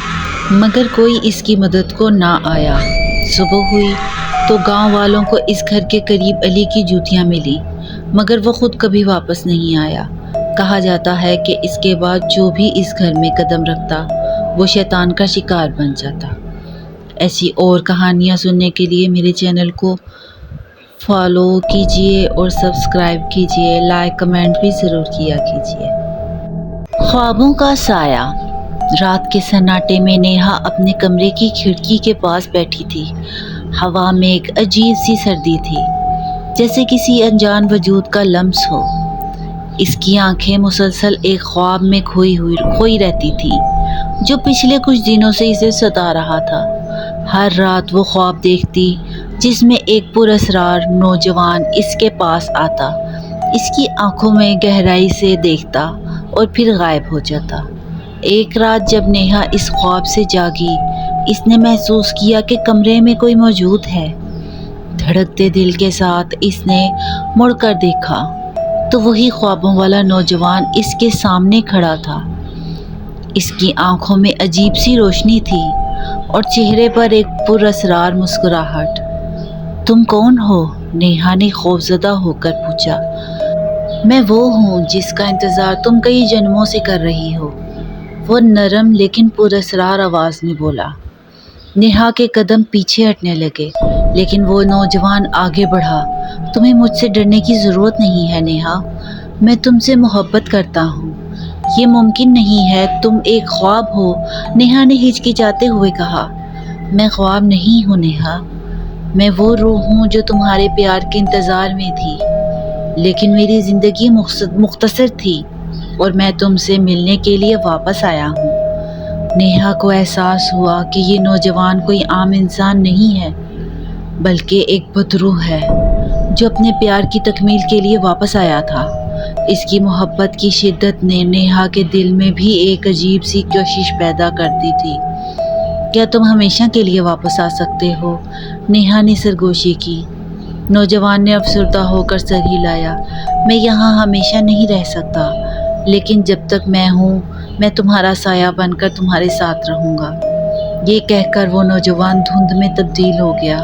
مگر کوئی اس کی مدد کو نہ آیا۔ صبح ہوئی تو گاؤں والوں کو اس گھر کے قریب علی کی جوتیاں ملی مگر وہ خود کبھی واپس نہیں آیا۔ کہا جاتا ہے کہ اس کے بعد جو بھی اس گھر میں قدم رکھتا وہ شیطان کا شکار بن جاتا۔ ایسی اور کہانیاں سننے کے لیے میرے چینل کو فالو کیجیے اور سبسکرائب کیجیے، لائک کمنٹ بھی ضرور کیا کیجیے۔ خوابوں کا سایہ۔ رات کے سناٹے میں نیہا اپنے کمرے کی کھڑکی کے پاس بیٹھی تھی۔ ہوا میں ایک عجیب سی سردی تھی جیسے کسی انجان وجود کا لمس ہو۔ اس کی آنکھیں مسلسل ایک خواب میں کھوئی رہتی تھیں جو پچھلے کچھ دنوں سے اسے ستا رہا تھا۔ ہر رات وہ خواب دیکھتی جس میں ایک پراسرار نوجوان اس کے پاس آتا، اس کی آنکھوں میں گہرائی سے دیکھتا اور پھر غائب ہو جاتا۔ ایک رات جب نیہا اس خواب سے جاگی، اس نے محسوس کیا کہ کمرے میں کوئی موجود ہے۔ دھڑکتے دل کے ساتھ اس نے مڑ کر دیکھا تو وہی خوابوں والا نوجوان اس کے سامنے کھڑا تھا۔ اس کی آنکھوں میں عجیب سی روشنی تھی اور چہرے پر ایک پراسرار مسکراہٹ۔ تم کون ہو؟ نیہا نے خوفزدہ ہو کر پوچھا۔ میں وہ ہوں جس کا انتظار تم کئی جنموں سے کر رہی ہو، وہ نرم لیکن پراسرار آواز میں بولا۔ نیہا کے قدم پیچھے ہٹنے لگے لیکن وہ نوجوان آگے بڑھا۔ تمہیں مجھ سے ڈرنے کی ضرورت نہیں ہے نیہا، میں تم سے محبت کرتا ہوں۔ یہ ممکن نہیں ہے، تم ایک خواب ہو، نیہا نے ہچکچاتے ہوئے کہا۔ میں خواب نہیں ہوں نیہا، میں وہ روح ہوں جو تمہارے پیار کے انتظار میں تھی، لیکن میری زندگی مختصر تھی اور میں تم سے ملنے کے لیے واپس آیا ہوں۔ نیہا کو احساس ہوا کہ یہ نوجوان کوئی عام انسان نہیں ہے بلکہ ایک بدروح ہے جو اپنے پیار کی تکمیل کے لیے واپس آیا تھا۔ اس کی محبت کی شدت نے نیہا کے دل میں بھی ایک عجیب سی کوشش پیدا کرتی تھی۔ کیا تم ہمیشہ کے لیے واپس آ سکتے ہو؟ نیہا نے سرگوشی کی۔ نوجوان نے افسردہ ہو کر سر ہلایا۔ میں یہاں ہمیشہ نہیں رہ سکتا لیکن جب تک میں ہوں میں تمہارا سایہ بن کر تمہارے ساتھ رہوں گا۔ یہ کہہ کر وہ نوجوان دھند میں تبدیل ہو گیا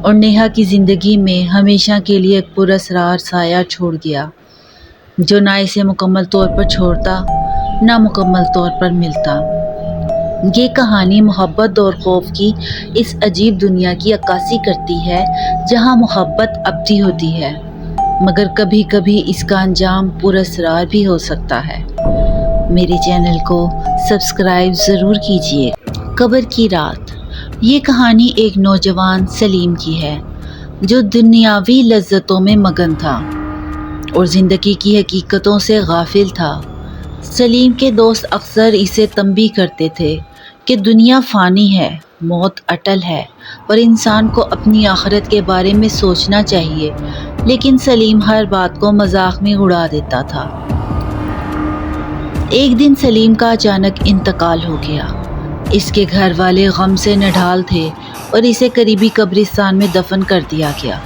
اور نیہا کی زندگی میں ہمیشہ کے لیے ایک پراسرار سایہ چھوڑ گیا جو نہ اسے مکمل طور پر چھوڑتا نہ مکمل طور پر ملتا۔ یہ کہانی محبت اور خوف کی اس عجیب دنیا کی عکاسی کرتی ہے جہاں محبت ابدی ہوتی ہے مگر کبھی کبھی اس کا انجام پراسرار بھی ہو سکتا ہے۔ میرے چینل کو سبسکرائب ضرور کیجیے۔ قبر کی رات۔ یہ کہانی ایک نوجوان سلیم کی ہے جو دنیاوی لذتوں میں مگن تھا اور زندگی کی حقیقتوں سے غافل تھا۔ سلیم کے دوست اکثر اسے تنبیہ کرتے تھے کہ دنیا فانی ہے، موت اٹل ہے اور انسان کو اپنی آخرت کے بارے میں سوچنا چاہیے، لیکن سلیم ہر بات کو مذاق میں اڑا دیتا تھا۔ ایک دن سلیم کا اچانک انتقال ہو گیا۔ اس کے گھر والے غم سے نڈھال تھے اور اسے قریبی قبرستان میں دفن کر دیا گیا۔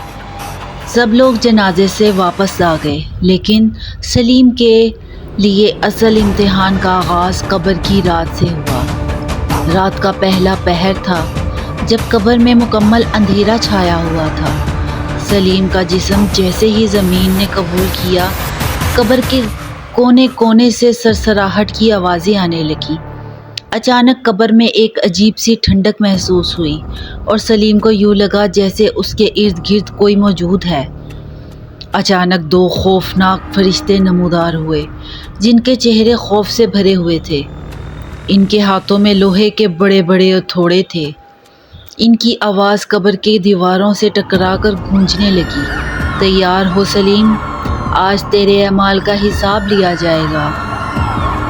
سب لوگ جنازے سے واپس آ گئے، لیکن سلیم کے لیے اصل امتحان کا آغاز قبر کی رات سے ہوا۔ رات کا پہلا پہر تھا جب قبر میں مکمل اندھیرا چھایا ہوا تھا۔ سلیم کا جسم جیسے ہی زمین نے قبول کیا، قبر کے کونے کونے سے سرسراہٹ کی آوازیں آنے لگیں۔ اچانک قبر میں ایک عجیب سی ٹھنڈک محسوس ہوئی اور سلیم کو یوں لگا جیسے اس کے ارد گرد کوئی موجود ہے۔ اچانک دو خوفناک فرشتے نمودار ہوئے جن کے چہرے خوف سے بھرے ہوئے تھے۔ ان کے ہاتھوں میں لوہے کے بڑے بڑے ہتھوڑے تھے۔ ان کی آواز قبر کی دیواروں سے ٹکرا کر گونجنے لگی۔ تیار ہو سلیم، آج تیرے اعمال کا حساب لیا جائے گا۔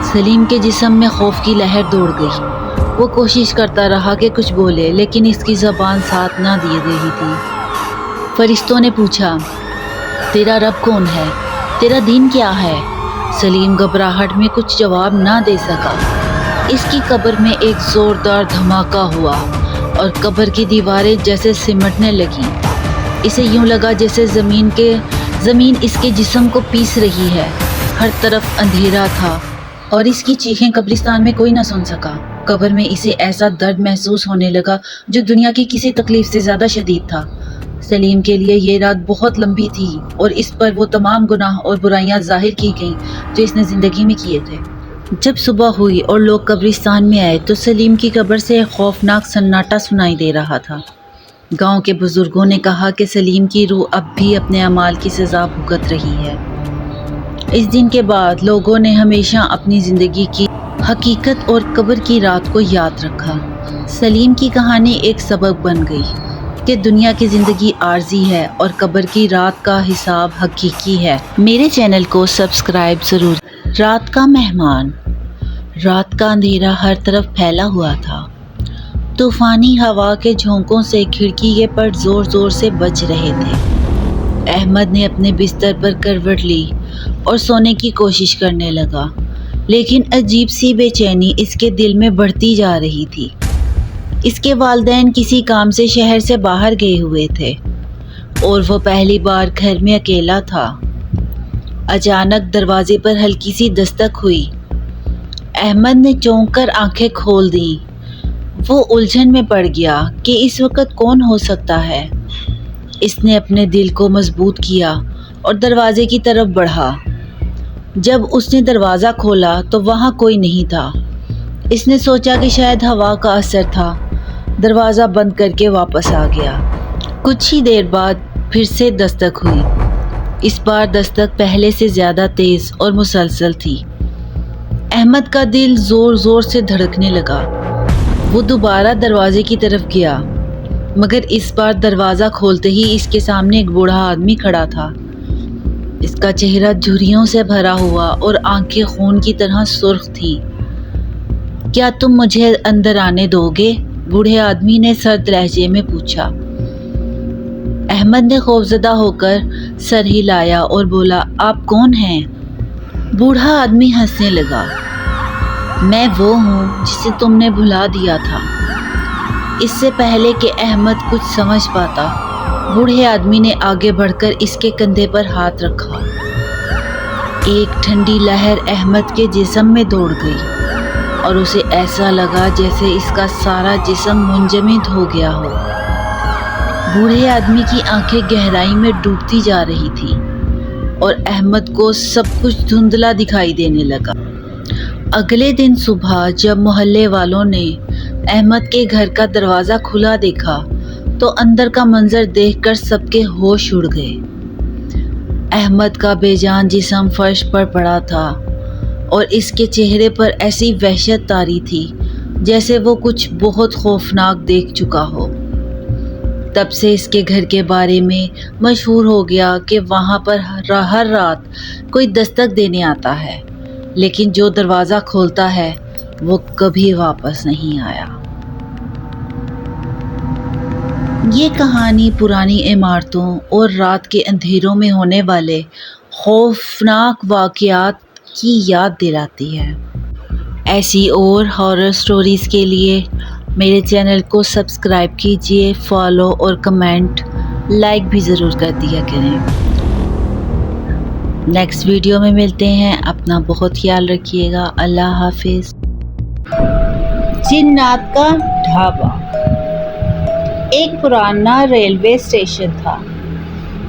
سلیم کے جسم میں خوف کی لہر دوڑ گئی۔ وہ کوشش کرتا رہا کہ کچھ بولے، لیکن اس کی زبان ساتھ نہ دے رہی تھی۔ فرشتوں نے پوچھا، تیرا رب کون ہے؟ تیرا دین کیا ہے؟ سلیم گھبراہٹ میں کچھ جواب نہ دے سکا۔ اس کی قبر میں ایک زوردار دھماکہ ہوا اور قبر کی دیواریں جیسے سمٹنے لگیں۔ اسے یوں لگا جیسے زمین اس کے جسم کو پیس رہی ہے۔ ہر طرف اندھیرا تھا اور اس کی چیخیں قبرستان میں کوئی نہ سن سکا۔ قبر میں اسے ایسا درد محسوس ہونے لگا جو دنیا کی کسی تکلیف سے زیادہ شدید تھا۔ سلیم کے لیے یہ رات بہت لمبی تھی اور اس پر وہ تمام گناہ اور برائیاں ظاہر کی گئیں جو اس نے زندگی میں کیے تھے۔ جب صبح ہوئی اور لوگ قبرستان میں آئے تو سلیم کی قبر سے ایک خوفناک سناٹا سنائی دے رہا تھا۔ گاؤں کے بزرگوں نے کہا کہ سلیم کی روح اب بھی اپنے اعمال کی سزا بھگت رہی ہے۔ اس دن کے بعد لوگوں نے ہمیشہ اپنی زندگی کی حقیقت اور قبر کی رات کو یاد رکھا۔ سلیم کی کہانی ایک سبق بن گئی کہ دنیا کی زندگی عارضی ہے اور قبر کی رات کا حساب حقیقی ہے۔ میرے چینل کو سبسکرائب ضرور۔ رات کا مہمان۔ رات کا اندھیرا ہر طرف پھیلا ہوا تھا۔ طوفانی ہوا کے جھونکوں سے کھڑکی کے پٹ زور زور سے بج رہے تھے۔ احمد نے اپنے بستر پر کروٹ لی اور سونے کی کوشش کرنے لگا، لیکن عجیب سی بے چینی اس کے دل میں بڑھتی جا رہی تھی۔ اس کے والدین کسی کام سے شہر سے باہر گئے ہوئے تھے اور وہ پہلی بار گھر میں اکیلا تھا۔ اچانک دروازے پر ہلکی سی دستک ہوئی۔ احمد نے چونک کر آنکھیں کھول دیں۔ وہ الجھن میں پڑ گیا کہ اس وقت کون ہو سکتا ہے۔ اس نے اپنے دل کو مضبوط کیا اور دروازے کی طرف بڑھا۔ جب اس نے دروازہ کھولا تو وہاں کوئی نہیں تھا۔ اس نے سوچا کہ شاید ہوا کا اثر تھا۔ دروازہ بند کر کے واپس آ گیا۔ کچھ ہی دیر بعد پھر سے دستک ہوئی۔ اس بار دستک پہلے سے زیادہ تیز اور مسلسل تھی۔ احمد کا دل زور زور سے دھڑکنے لگا۔ وہ دوبارہ دروازے کی طرف گیا، مگر اس بار دروازہ کھولتے ہی اس کے سامنے ایک بوڑھا آدمی کھڑا تھا۔ اس کا چہرہ جھریوں سے بھرا ہوا اور آنکھیں خون کی طرح سرخ تھی۔ کیا تم مجھے اندر آنے دو گے؟ بوڑھے آدمی نے سرد لہجے میں پوچھا۔ احمد نے خوفزدہ ہو کر سر ہلایا اور بولا، آپ کون ہیں؟ بوڑھا آدمی ہنسنے لگا۔ میں وہ ہوں جسے تم نے بھلا دیا تھا۔ اس سے پہلے کہ احمد کچھ سمجھ پاتا، بوڑھے آدمی نے آگے بڑھ کر اس کے کندھے پر ہاتھ رکھا۔ ایک ٹھنڈی لہر احمد کے جسم میں دوڑ گئی اور اسے ایسا لگا جیسے اس کا سارا جسم منجمد ہو گیا ہو۔ بوڑھے آدمی کی آنکھیں گہرائی میں ڈوبتی جا رہی تھی اور احمد کو سب کچھ دھندلا دکھائی دینے لگا۔ اگلے دن صبح جب محلے والوں نے احمد کے گھر کا دروازہ کھلا دیکھا تو اندر کا منظر دیکھ کر سب کے ہوش اڑ گئے۔ احمد کا بے جان جسم فرش پر پڑا تھا اور اس کے چہرے پر ایسی وحشت طاری تھی جیسے وہ کچھ بہت خوفناک دیکھ چکا ہو۔ تب سے اس کے گھر کے بارے میں مشہور ہو گیا کہ وہاں پر ہر رات کوئی دستک دینے آتا ہے، لیکن جو دروازہ کھولتا ہے وہ کبھی واپس نہیں آیا۔ یہ کہانی پرانی عمارتوں اور رات کے اندھیروں میں ہونے والے خوفناک واقعات کی یاد دلاتی ہے۔ ایسی اور ہارر سٹوریز کے لیے میرے چینل کو سبسکرائب کیجیے، فالو اور کمنٹ لائک بھی ضرور کر دیا کریں۔ نیکسٹ ویڈیو میں ملتے ہیں، اپنا بہت خیال رکھیے گا، اللہ حافظ۔ جنات کا ڈھابا ایک پرانا ریلوے اسٹیشن تھا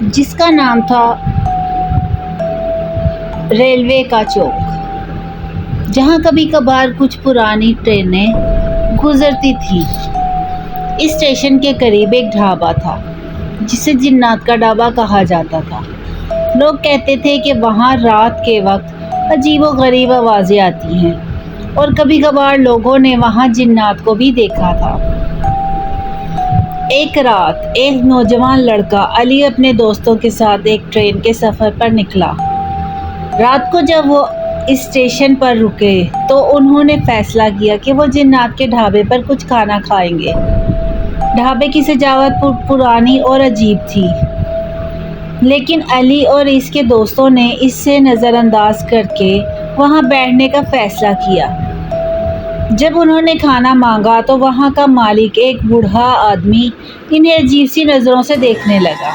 جس کا نام تھا ریلوے کا چوک، جہاں کبھی کبھار کچھ پرانی ٹرینیں گزرتی تھیں۔ اس اسٹیشن کے قریب ایک ڈھابا تھا جسے جنات کا ڈھابا کہا جاتا تھا۔ لوگ کہتے تھے کہ وہاں رات کے وقت عجیب و غریب آوازیں آتی ہیں اور کبھی کبھار لوگوں نے وہاں جنات کو بھی دیکھا تھا۔ ایک رات ایک نوجوان لڑکا علی اپنے دوستوں کے ساتھ ایک ٹرین کے سفر پر نکلا۔ رات کو جب وہ اسٹیشن پر رکے تو انہوں نے فیصلہ کیا کہ وہ جنات کے ڈھابے پر کچھ کھانا کھائیں گے۔ ڈھابے کی سجاوٹ پرانی اور عجیب تھی، لیکن علی اور اس کے دوستوں نے اس سے نظر انداز کر کے وہاں بیٹھنے کا فیصلہ کیا۔ جب انہوں نے کھانا مانگا تو وہاں کا مالک، ایک بوڑھا آدمی، انہیں عجیب سی نظروں سے دیکھنے لگا۔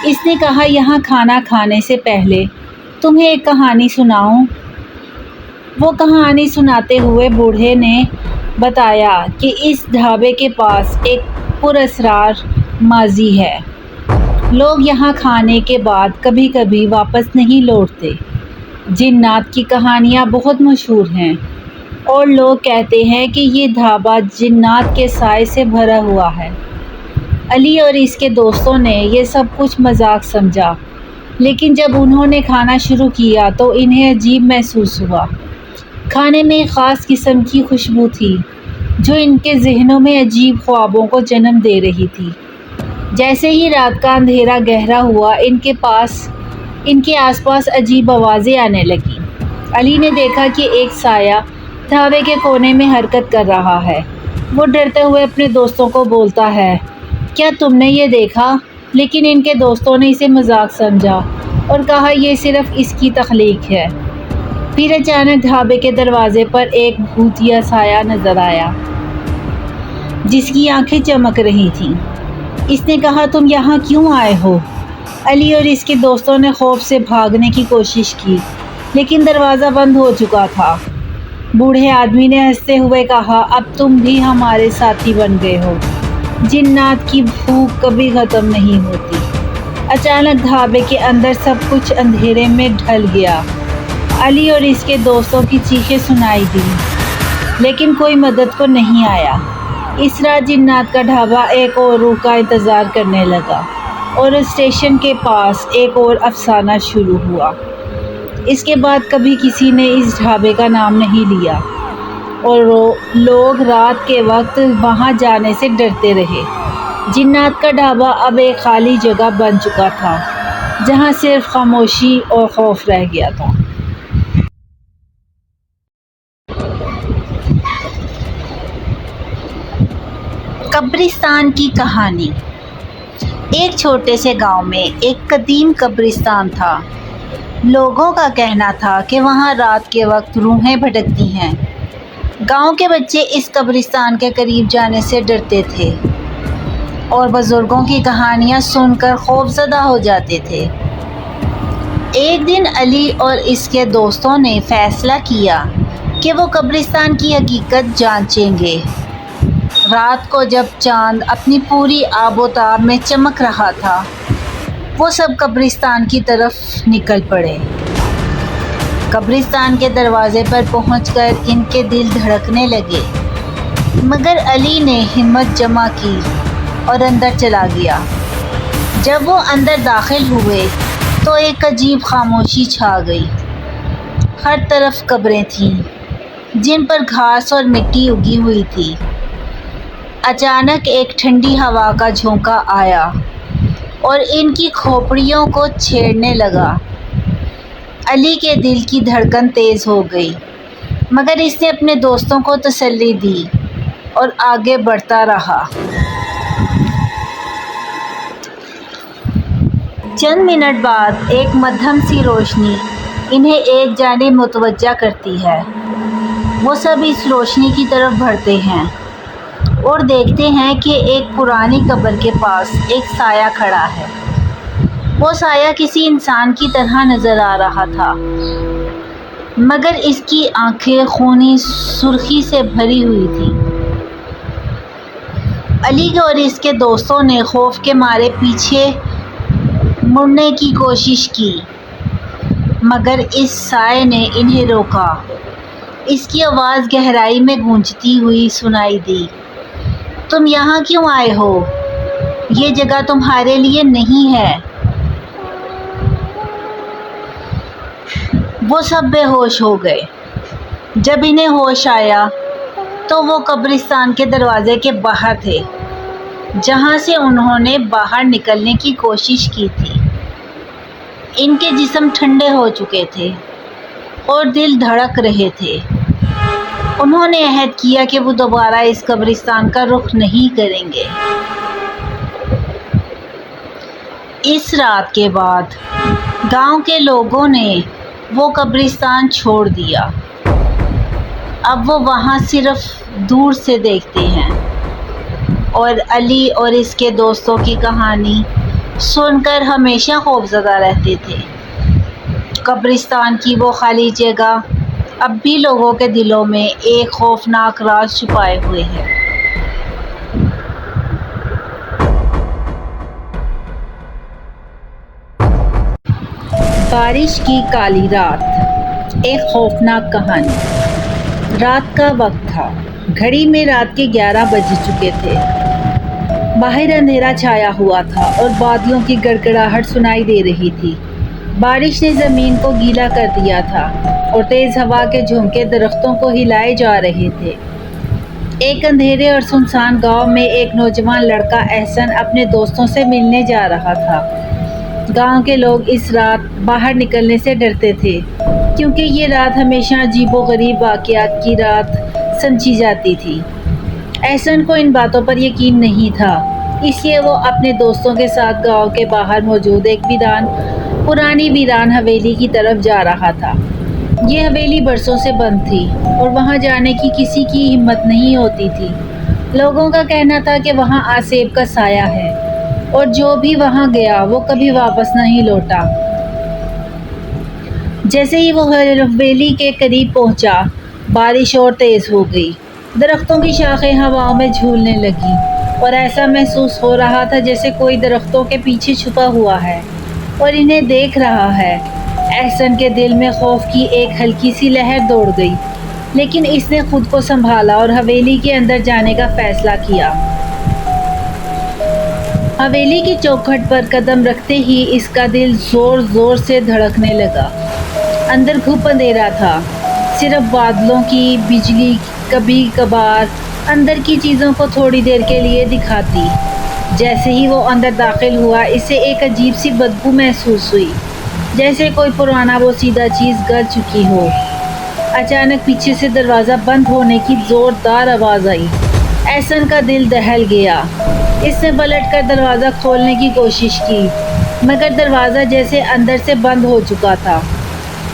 اس نے کہا، یہاں کھانا کھانے سے پہلے تمہیں ایک کہانی سناؤں؟ وہ کہانی سناتے ہوئے بوڑھے نے بتایا کہ اس ڈھابے کے پاس ایک پراسرار ماضی ہے۔ لوگ یہاں کھانے کے بعد کبھی کبھی واپس نہیں لوٹتے۔ جنات کی کہانیاں بہت مشہور ہیں اور لوگ کہتے ہیں کہ یہ ڈھابا جنات کے سائے سے بھرا ہوا ہے۔ علی اور اس کے دوستوں نے یہ سب کچھ مذاق سمجھا، لیکن جب انہوں نے کھانا شروع کیا تو انہیں عجیب محسوس ہوا۔ کھانے میں ایک خاص قسم کی خوشبو تھی جو ان کے ذہنوں میں عجیب خوابوں کو جنم دے رہی تھی۔ جیسے ہی رات کا اندھیرا گہرا ہوا، ان کے آس پاس عجیب آوازیں آنے لگیں۔ علی نے دیکھا کہ ایک سایہ ڈھابے کے کونے میں حرکت کر رہا ہے۔ وہ ڈرتے ہوئے اپنے دوستوں کو بولتا ہے، کیا تم نے یہ دیکھا؟ لیکن ان کے دوستوں نے اسے مذاق سمجھا اور کہا یہ صرف اس کی تخلیق ہے۔ پھر اچانک ڈھابے کے دروازے پر ایک بھوتیا سایہ نظر آیا جس کی آنکھیں چمک رہی تھیں۔ اس نے کہا، تم یہاں کیوں آئے ہو؟ علی اور اس کے دوستوں نے خوف سے بھاگنے کی کوشش کی، لیکن دروازہ بند ہو چکا تھا۔ بوڑھے آدمی نے ہنستے ہوئے کہا، اب تم بھی ہمارے ساتھی بن گئے ہو۔ جنات کی بھوک کبھی ختم نہیں ہوتی۔ اچانک ڈھابے کے اندر سب کچھ اندھیرے میں ڈھل گیا۔ علی اور اس کے دوستوں کی چیخیں سنائی دیں، لیکن کوئی مدد کو نہیں آیا۔ اس رات جنات کا ڈھابا ایک اور روح کا انتظار کرنے لگا اور اسٹیشن کے پاس ایک اور افسانہ شروع ہوا۔ اس کے بعد کبھی کسی نے اس ڈھابے کا نام نہیں لیا اور لوگ رات کے وقت وہاں جانے سے ڈرتے رہے۔ جنات کا ڈھابا اب ایک خالی جگہ بن چکا تھا جہاں صرف خاموشی اور خوف رہ گیا تھا۔ قبرستان کی کہانی۔ ایک چھوٹے سے گاؤں میں ایک قدیم قبرستان تھا۔ لوگوں کا کہنا تھا کہ وہاں رات کے وقت روحیں بھٹکتی ہیں۔ گاؤں کے بچے اس قبرستان کے قریب جانے سے ڈرتے تھے اور بزرگوں کی کہانیاں سن کر خوف زدہ ہو جاتے تھے۔ ایک دن علی اور اس کے دوستوں نے فیصلہ کیا کہ وہ قبرستان کی حقیقت جانچیں گے۔ رات کو جب چاند اپنی پوری آب و تاب میں چمک رہا تھا، وہ سب قبرستان کی طرف نکل پڑے۔ قبرستان کے دروازے پر پہنچ کر ان کے دل دھڑکنے لگے، مگر علی نے ہمت جمع کی اور اندر چلا گیا۔ جب وہ اندر داخل ہوئے تو ایک عجیب خاموشی چھا گئی۔ ہر طرف قبریں تھیں جن پر گھاس اور مٹی اگی ہوئی تھی۔ اچانک ایک ٹھنڈی ہوا کا جھونکا آیا اور ان کی کھوپڑیوں کو چھیڑنے لگا۔ علی کے دل کی دھڑکن تیز ہو گئی۔ مگر اس نے اپنے دوستوں کو تسلی دی اور آگے بڑھتا رہا۔ چند منٹ بعد ایک مدھم سی روشنی انہیں ایک جانب متوجہ کرتی ہے۔ وہ سب اس روشنی کی طرف بڑھتے ہیں اور دیکھتے ہیں کہ ایک پرانی قبر کے پاس ایک سایہ کھڑا ہے۔ وہ سایہ کسی انسان کی طرح نظر آ رہا تھا، مگر اس کی آنکھیں خونی سرخی سے بھری ہوئی تھیں۔ علی اور اس کے دوستوں نے خوف کے مارے پیچھے مڑنے کی کوشش کی، مگر اس سائے نے انہیں روکا۔ اس کی آواز گہرائی میں گونجتی ہوئی سنائی دی، تم یہاں کیوں آئے ہو؟ یہ جگہ تمہارے لیے نہیں ہے۔ وہ سب بے ہوش ہو گئے۔ جب انہیں ہوش آیا تو وہ قبرستان کے دروازے کے باہر تھے، جہاں سے انہوں نے باہر نکلنے کی کوشش کی تھی۔ ان کے جسم ٹھنڈے ہو چکے تھے اور دل دھڑک رہے تھے۔ انہوں نے عہد کیا کہ وہ دوبارہ اس قبرستان کا رخ نہیں کریں گے۔ اس رات کے بعد گاؤں کے لوگوں نے وہ قبرستان چھوڑ دیا۔ اب وہ وہاں صرف دور سے دیکھتے ہیں اور علی اور اس کے دوستوں کی کہانی سن کر ہمیشہ خوفزدہ رہتے تھے۔ قبرستان کی وہ خالی جگہ اب بھی لوگوں کے دلوں میں ایک خوفناک راز چھپائے ہوئے ہے۔ بارش کی کالی رات، ایک خوفناک کہانی۔ رات کا وقت تھا، گھڑی میں رات کے 11 بج چکے تھے۔ باہر اندھیرا چھایا ہوا تھا اور بادلوں کی گڑگڑاہٹ سنائی دے رہی تھی۔ بارش نے زمین کو گیلا کر دیا تھا اور تیز ہوا کے جھونکے درختوں کو ہلائے جا رہے تھے۔ ایک اندھیرے اور سنسان گاؤں میں ایک نوجوان لڑکا احسن اپنے دوستوں سے ملنے جا رہا تھا۔ گاؤں کے لوگ اس رات باہر نکلنے سے ڈرتے تھے، کیونکہ یہ رات ہمیشہ عجیب و غریب واقعات کی رات سمجھی جاتی تھی۔ احسن کو ان باتوں پر یقین نہیں تھا، اس لیے وہ اپنے دوستوں کے ساتھ گاؤں کے باہر موجود ایک پرانی ویران حویلی کی طرف جا رہا تھا۔ یہ حویلی برسوں سے بند تھی اور وہاں جانے کی کسی کی ہمت نہیں ہوتی تھی۔ لوگوں کا کہنا تھا کہ وہاں آسیب کا سایہ ہے اور جو بھی وہاں گیا وہ کبھی واپس نہیں لوٹا۔ جیسے ہی وہ حویلی کے قریب پہنچا، بارش اور تیز ہو گئی۔ درختوں کی شاخیں ہواؤں میں جھولنے لگیں اور ایسا محسوس ہو رہا تھا جیسے کوئی درختوں کے پیچھے چھپا ہوا ہے اور انہیں دیکھ رہا ہے۔ احسن کے دل میں خوف کی ایک ہلکی سی لہر دوڑ گئی، لیکن اس نے خود کو سنبھالا اور حویلی کے اندر جانے کا فیصلہ کیا۔ حویلی کی چوکھٹ پر قدم رکھتے ہی اس کا دل زور زور سے دھڑکنے لگا۔ اندر گھپ اندھیرا تھا، صرف بادلوں کی بجلی کبھی کبھار اندر کی چیزوں کو تھوڑی دیر کے لیے دکھاتی۔ جیسے ہی وہ اندر داخل ہوا، اسے ایک عجیب سی بدبو محسوس ہوئی، جیسے کوئی پرانا بوسیدہ چیز گل چکی ہو۔ اچانک پیچھے سے دروازہ بند ہونے کی زوردار آواز آئی۔ احسن کا دل دہل گیا۔ اس نے پلٹ کر دروازہ کھولنے کی کوشش کی، مگر دروازہ جیسے اندر سے بند ہو چکا تھا۔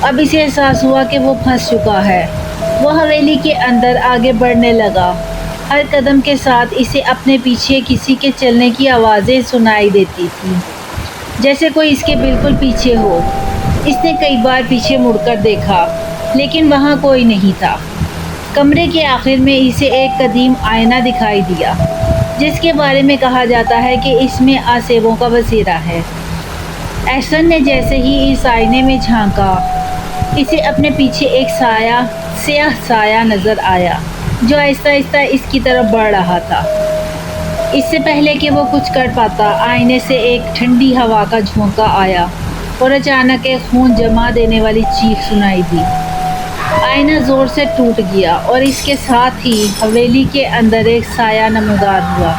اب اسے احساس ہوا کہ وہ پھنس چکا ہے۔ وہ حویلی کے اندر آگے بڑھنے لگا۔ ہر قدم کے ساتھ اسے اپنے پیچھے کسی کے چلنے کی آوازیں سنائی دیتی تھیں، جیسے کوئی اس کے بالکل پیچھے ہو۔ اس نے کئی بار پیچھے مڑ کر دیکھا، لیکن وہاں کوئی نہیں تھا۔ کمرے کے آخر میں اسے ایک قدیم آئینہ دکھائی دیا، جس کے بارے میں کہا جاتا ہے کہ اس میں آسیبوں کا بسیرا ہے۔ احسن نے جیسے ہی اس آئینے میں جھانکا، اسے اپنے پیچھے ایک سیاہ سایہ نظر آیا، جو آہستہ آہستہ اس کی طرف بڑھ رہا تھا۔ اس سے پہلے کہ وہ کچھ کر پاتا، آئینے سے ایک ٹھنڈی ہوا کا جھونکا آیا اور اچانک ایک خون جما دینے والی چیخ سنائی دی۔ آئینہ زور سے ٹوٹ گیا اور اس کے ساتھ ہی حویلی کے اندر ایک سایہ نمودار ہوا،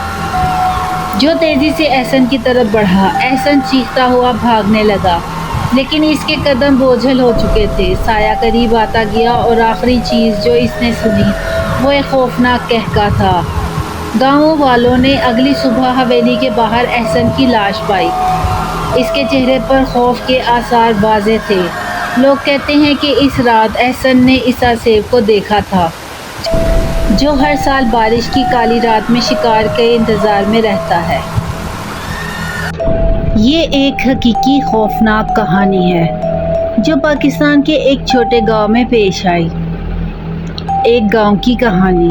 جو تیزی سے احسن کی طرف بڑھا۔ احسن چیختا ہوا بھاگنے لگا، لیکن اس کے قدم بوجھل ہو چکے تھے۔ سایہ قریب آتا گیا اور آخری چیز جو اس نے سنی وہ ایک خوفناک قہقہ تھا۔ گاؤں والوں نے اگلی صبح حویلی کے باہر احسن کی لاش پائی۔ اس کے چہرے پر خوف کے آثار واضح تھے۔ لوگ کہتے ہیں کہ اس رات احسن نے عیسیٰ سیب کو دیکھا تھا، جو ہر سال بارش کی کالی رات میں شکار کے انتظار میں رہتا ہے۔ یہ ایک حقیقی خوفناک کہانی ہے جو پاکستان کے ایک چھوٹے گاؤں میں پیش آئی۔ ایک گاؤں کی کہانی۔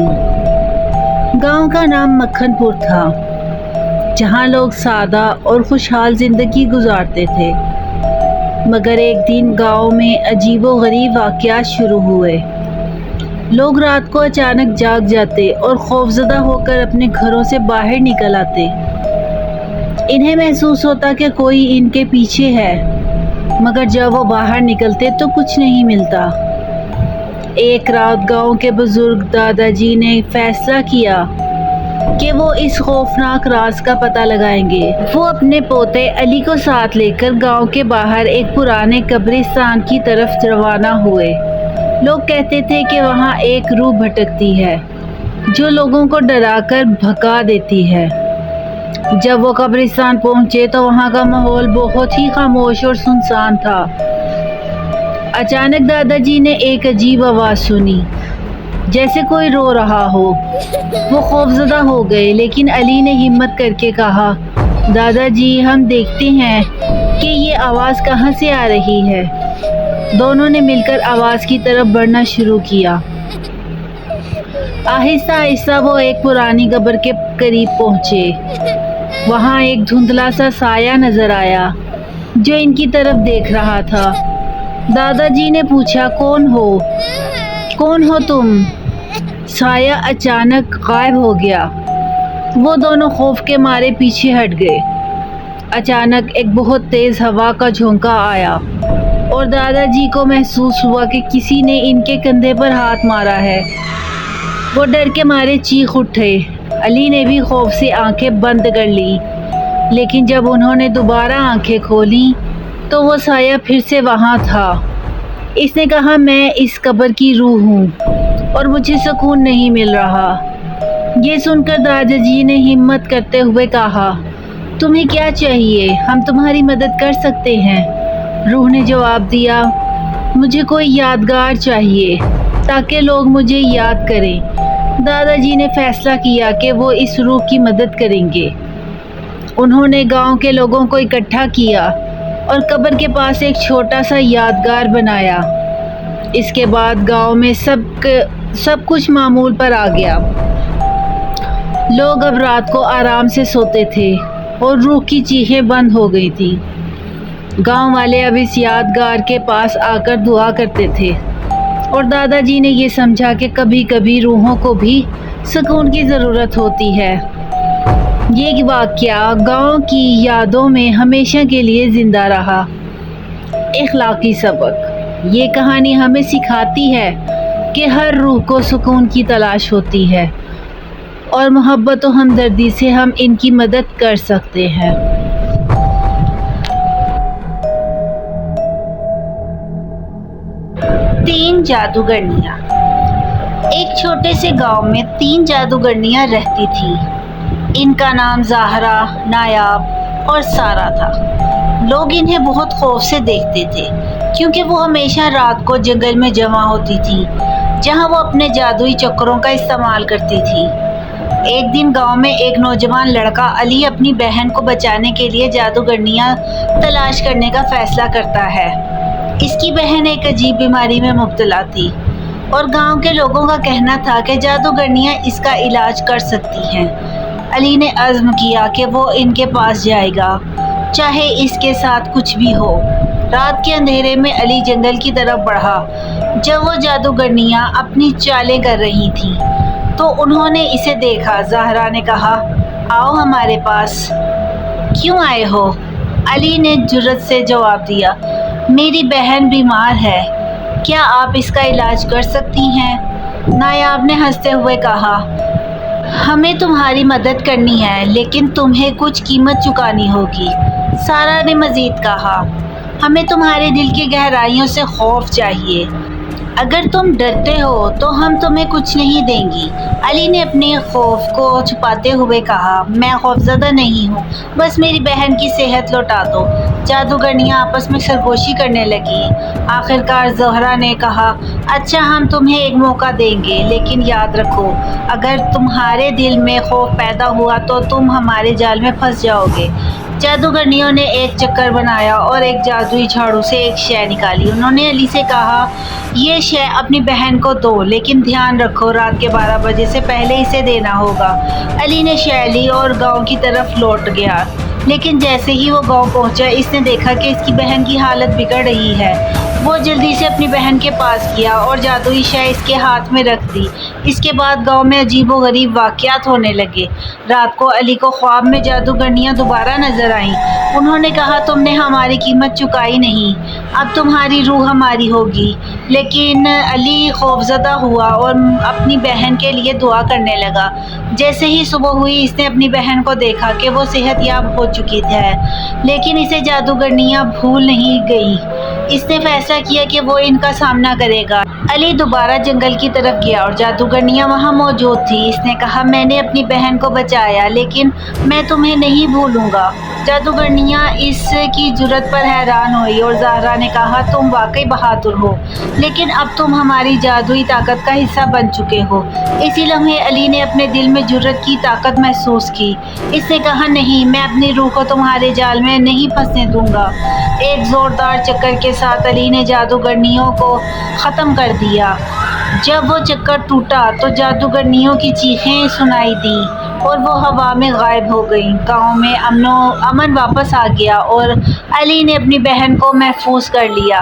گاؤں کا نام مکھن پور تھا، جہاں لوگ سادہ اور خوشحال زندگی گزارتے تھے۔ مگر ایک دن گاؤں میں عجیب و غریب واقعات شروع ہوئے۔ لوگ رات کو اچانک جاگ جاتے اور خوفزدہ ہو کر اپنے گھروں سے باہر نکل آتے۔ انہیں محسوس ہوتا کہ کوئی ان کے پیچھے ہے، مگر جب وہ باہر نکلتے تو کچھ نہیں ملتا۔ ایک رات گاؤں کے بزرگ دادا جی نے فیصلہ کیا کہ وہ اس خوفناک راز کا پتہ لگائیں گے۔ وہ اپنے پوتے علی کو ساتھ لے کر گاؤں کے باہر ایک پرانے قبرستان کی طرف روانہ ہوئے۔ لوگ کہتے تھے کہ وہاں ایک روح بھٹکتی ہے جو لوگوں کو ڈرا کر بھگا دیتی ہے۔ جب وہ قبرستان پہنچے تو وہاں کا ماحول بہت ہی خاموش اور سنسان تھا۔ اچانک دادا جی نے ایک عجیب آواز سنی، جیسے کوئی رو رہا ہو۔ وہ خوفزدہ ہو گئے، لیکن علی نے ہمت کر کے کہا، دادا جی ہم دیکھتے ہیں کہ یہ آواز کہاں سے آ رہی ہے۔ دونوں نے مل کر آواز کی طرف بڑھنا شروع کیا۔ آہستہ آہستہ وہ ایک پرانی قبر کے قریب پہنچے۔ وہاں ایک دھندلا سا سایہ نظر آیا جو ان کی طرف دیکھ رہا تھا۔ دادا جی نے پوچھا، کون ہو تم؟ سایہ اچانک غائب ہو گیا۔ وہ دونوں خوف کے مارے پیچھے ہٹ گئے۔ اچانک ایک بہت تیز ہوا کا جھونکا آیا اور دادا جی کو محسوس ہوا کہ کسی نے ان کے کندھے پر ہاتھ مارا ہے۔ وہ ڈر کے مارے چیخ اٹھے۔ علی نے بھی خوف سے آنکھیں بند کر لی، لیکن جب انہوں نے دوبارہ آنکھیں کھولیں تو وہ سایہ پھر سے وہاں تھا۔ اس نے کہا، میں اس قبر کی روح ہوں اور مجھے سکون نہیں مل رہا۔ یہ سن کر دادا جی نے ہمت کرتے ہوئے کہا، تمہیں کیا چاہیے؟ ہم تمہاری مدد کر سکتے ہیں۔ روح نے جواب دیا، مجھے کوئی یادگار چاہیے تاکہ لوگ مجھے یاد کریں۔ دادا جی نے فیصلہ کیا کہ وہ اس روح کی مدد کریں گے۔ انہوں نے گاؤں کے لوگوں کو اکٹھا کیا اور قبر کے پاس ایک چھوٹا سا یادگار بنایا۔ اس کے بعد گاؤں میں سب کچھ معمول پر آ گیا۔ لوگ اب رات کو آرام سے سوتے تھے اور روح کی چیخیں بند ہو گئی تھی۔ گاؤں والے اب اس یادگار کے پاس آ کر دعا کرتے تھے اور دادا جی نے یہ سمجھا کہ کبھی کبھی روحوں کو بھی سکون کی ضرورت ہوتی ہے۔ یہ واقعہ گاؤں کی یادوں میں ہمیشہ کے لیے زندہ رہا۔ اخلاقی سبق۔ یہ کہانی ہمیں سکھاتی ہے کہ ہر روح کو سکون کی تلاش ہوتی ہے اور محبت و ہمدردی سے ہم ان کی مدد کر سکتے ہیں۔ تین جادوگرنیاں۔ ایک چھوٹے سے گاؤں میں 3 جادوگرنیاں رہتی تھیں۔ ان کا نام زہرا، نایاب اور سارا تھا۔ لوگ انہیں بہت خوف سے دیکھتے تھے کیونکہ وہ ہمیشہ رات کو جنگل میں جمع ہوتی تھیں، جہاں وہ اپنے جادوئی چکروں کا استعمال کرتی تھیں۔ ایک دن گاؤں میں ایک نوجوان لڑکا علی اپنی بہن کو بچانے کے لیے جادوگرنیاں تلاش کرنے کا فیصلہ کرتا ہے۔ اس کی بہن ایک عجیب بیماری میں مبتلا تھی اور گاؤں کے لوگوں کا کہنا تھا کہ جادوگرنیاں اس کا علاج کر سکتی ہیں۔ علی نے عزم کیا کہ وہ ان کے پاس جائے گا، چاہے اس کے ساتھ کچھ بھی ہو۔ رات کے اندھیرے میں علی جنگل کی طرف بڑھا۔ جب وہ جادوگرنیاں اپنی چالیں کر رہی تھیں تو انہوں نے اسے دیکھا۔ زہرا نے کہا، آؤ ہمارے پاس۔ کیوں آئے ہو؟ علی نے جرأت سے جواب دیا، میری بہن بیمار ہے، کیا آپ اس کا علاج کر سکتی ہیں؟ نایاب نے ہنستے ہوئے کہا، ہمیں تمہاری مدد کرنی ہے لیکن تمہیں کچھ قیمت چکانی ہوگی۔ سارا نے مزید کہا، ہمیں تمہارے دل کی گہرائیوں سے خوف چاہیے۔ اگر تم ڈرتے ہو تو ہم تمہیں کچھ نہیں دیں گی۔ علی نے اپنے خوف کو چھپاتے ہوئے کہا، میں خوفزدہ نہیں ہوں، بس میری بہن کی صحت لوٹا دو۔ جادوگرنیاں آپس میں سرگوشی کرنے لگیں۔ آخرکار زہرا نے کہا، اچھا ہم تمہیں ایک موقع دیں گے، لیکن یاد رکھو اگر تمہارے دل میں خوف پیدا ہوا تو تم ہمارے جال میں پھنس جاؤ گے۔ جادوگرنیوں نے ایک چکر بنایا اور ایک جادوئی جھاڑو سے ایک شے نکالی۔ انہوں نے علی سے کہا، یہ شے اپنی بہن کو دو، لیکن دھیان رکھو رات کے 12 بجے سے پہلے اسے دینا ہوگا۔ علی نے شے لی اور گاؤں کی طرف لوٹ گیا، لیکن جیسے ہی وہ گاؤں پہنچا اس نے دیکھا کہ اس کی بہن کی حالت بگڑ رہی ہے۔ وہ جلدی سے اپنی بہن کے پاس گیا اور جادوئی شے اس کے ہاتھ میں رکھ دی۔ اس کے بعد گاؤں میں عجیب و غریب واقعات ہونے لگے۔ رات کو علی کو خواب میں جادوگرنیاں دوبارہ نظر آئیں۔ انہوں نے کہا، تم نے ہماری قیمت چکائی نہیں، اب تمہاری روح ہماری ہوگی۔ لیکن علی خوفزدہ ہوا اور اپنی بہن کے لیے دعا کرنے لگا۔ جیسے ہی صبح ہوئی اس نے اپنی بہن کو دیکھا کہ وہ صحت یاب ہو چکی ہے، لیکن اسے جادوگرنیاں بھول نہیں گئیں۔ اس نے فیصلہ کیا کہ وہ ان کا سامنا کرے گا۔ علی دوبارہ جنگل کی طرف گیا اور جادوگرنیاں وہاں موجود تھیں۔ اس نے کہا، میں نے اپنی بہن کو بچایا، لیکن میں تمہیں نہیں بھولوں گا۔ جادوگرنیاں اس کی جرأت پر حیران ہوئی اور زہرا نے کہا، تم واقعی بہادر ہو، لیکن اب تم ہماری جادوئی طاقت کا حصہ بن چکے ہو۔ اسی لمحے علی نے اپنے دل میں جرأت کی طاقت محسوس کی۔ اس نے کہا، نہیں، میں اپنی روح کو تمہارے جال میں نہیں پھنسنے دوں گا۔ ایک زوردار چکر کے ساتھ علی نے جادوگرنیوں کو ختم کر دیا۔ جب وہ چکر ٹوٹا تو جادوگرنیوں کی چیخیں سنائی دیں اور وہ ہوا میں غائب ہو گئیں۔ گاؤں میں امن واپس آ گیا اور علی نے اپنی بہن کو محفوظ کر لیا۔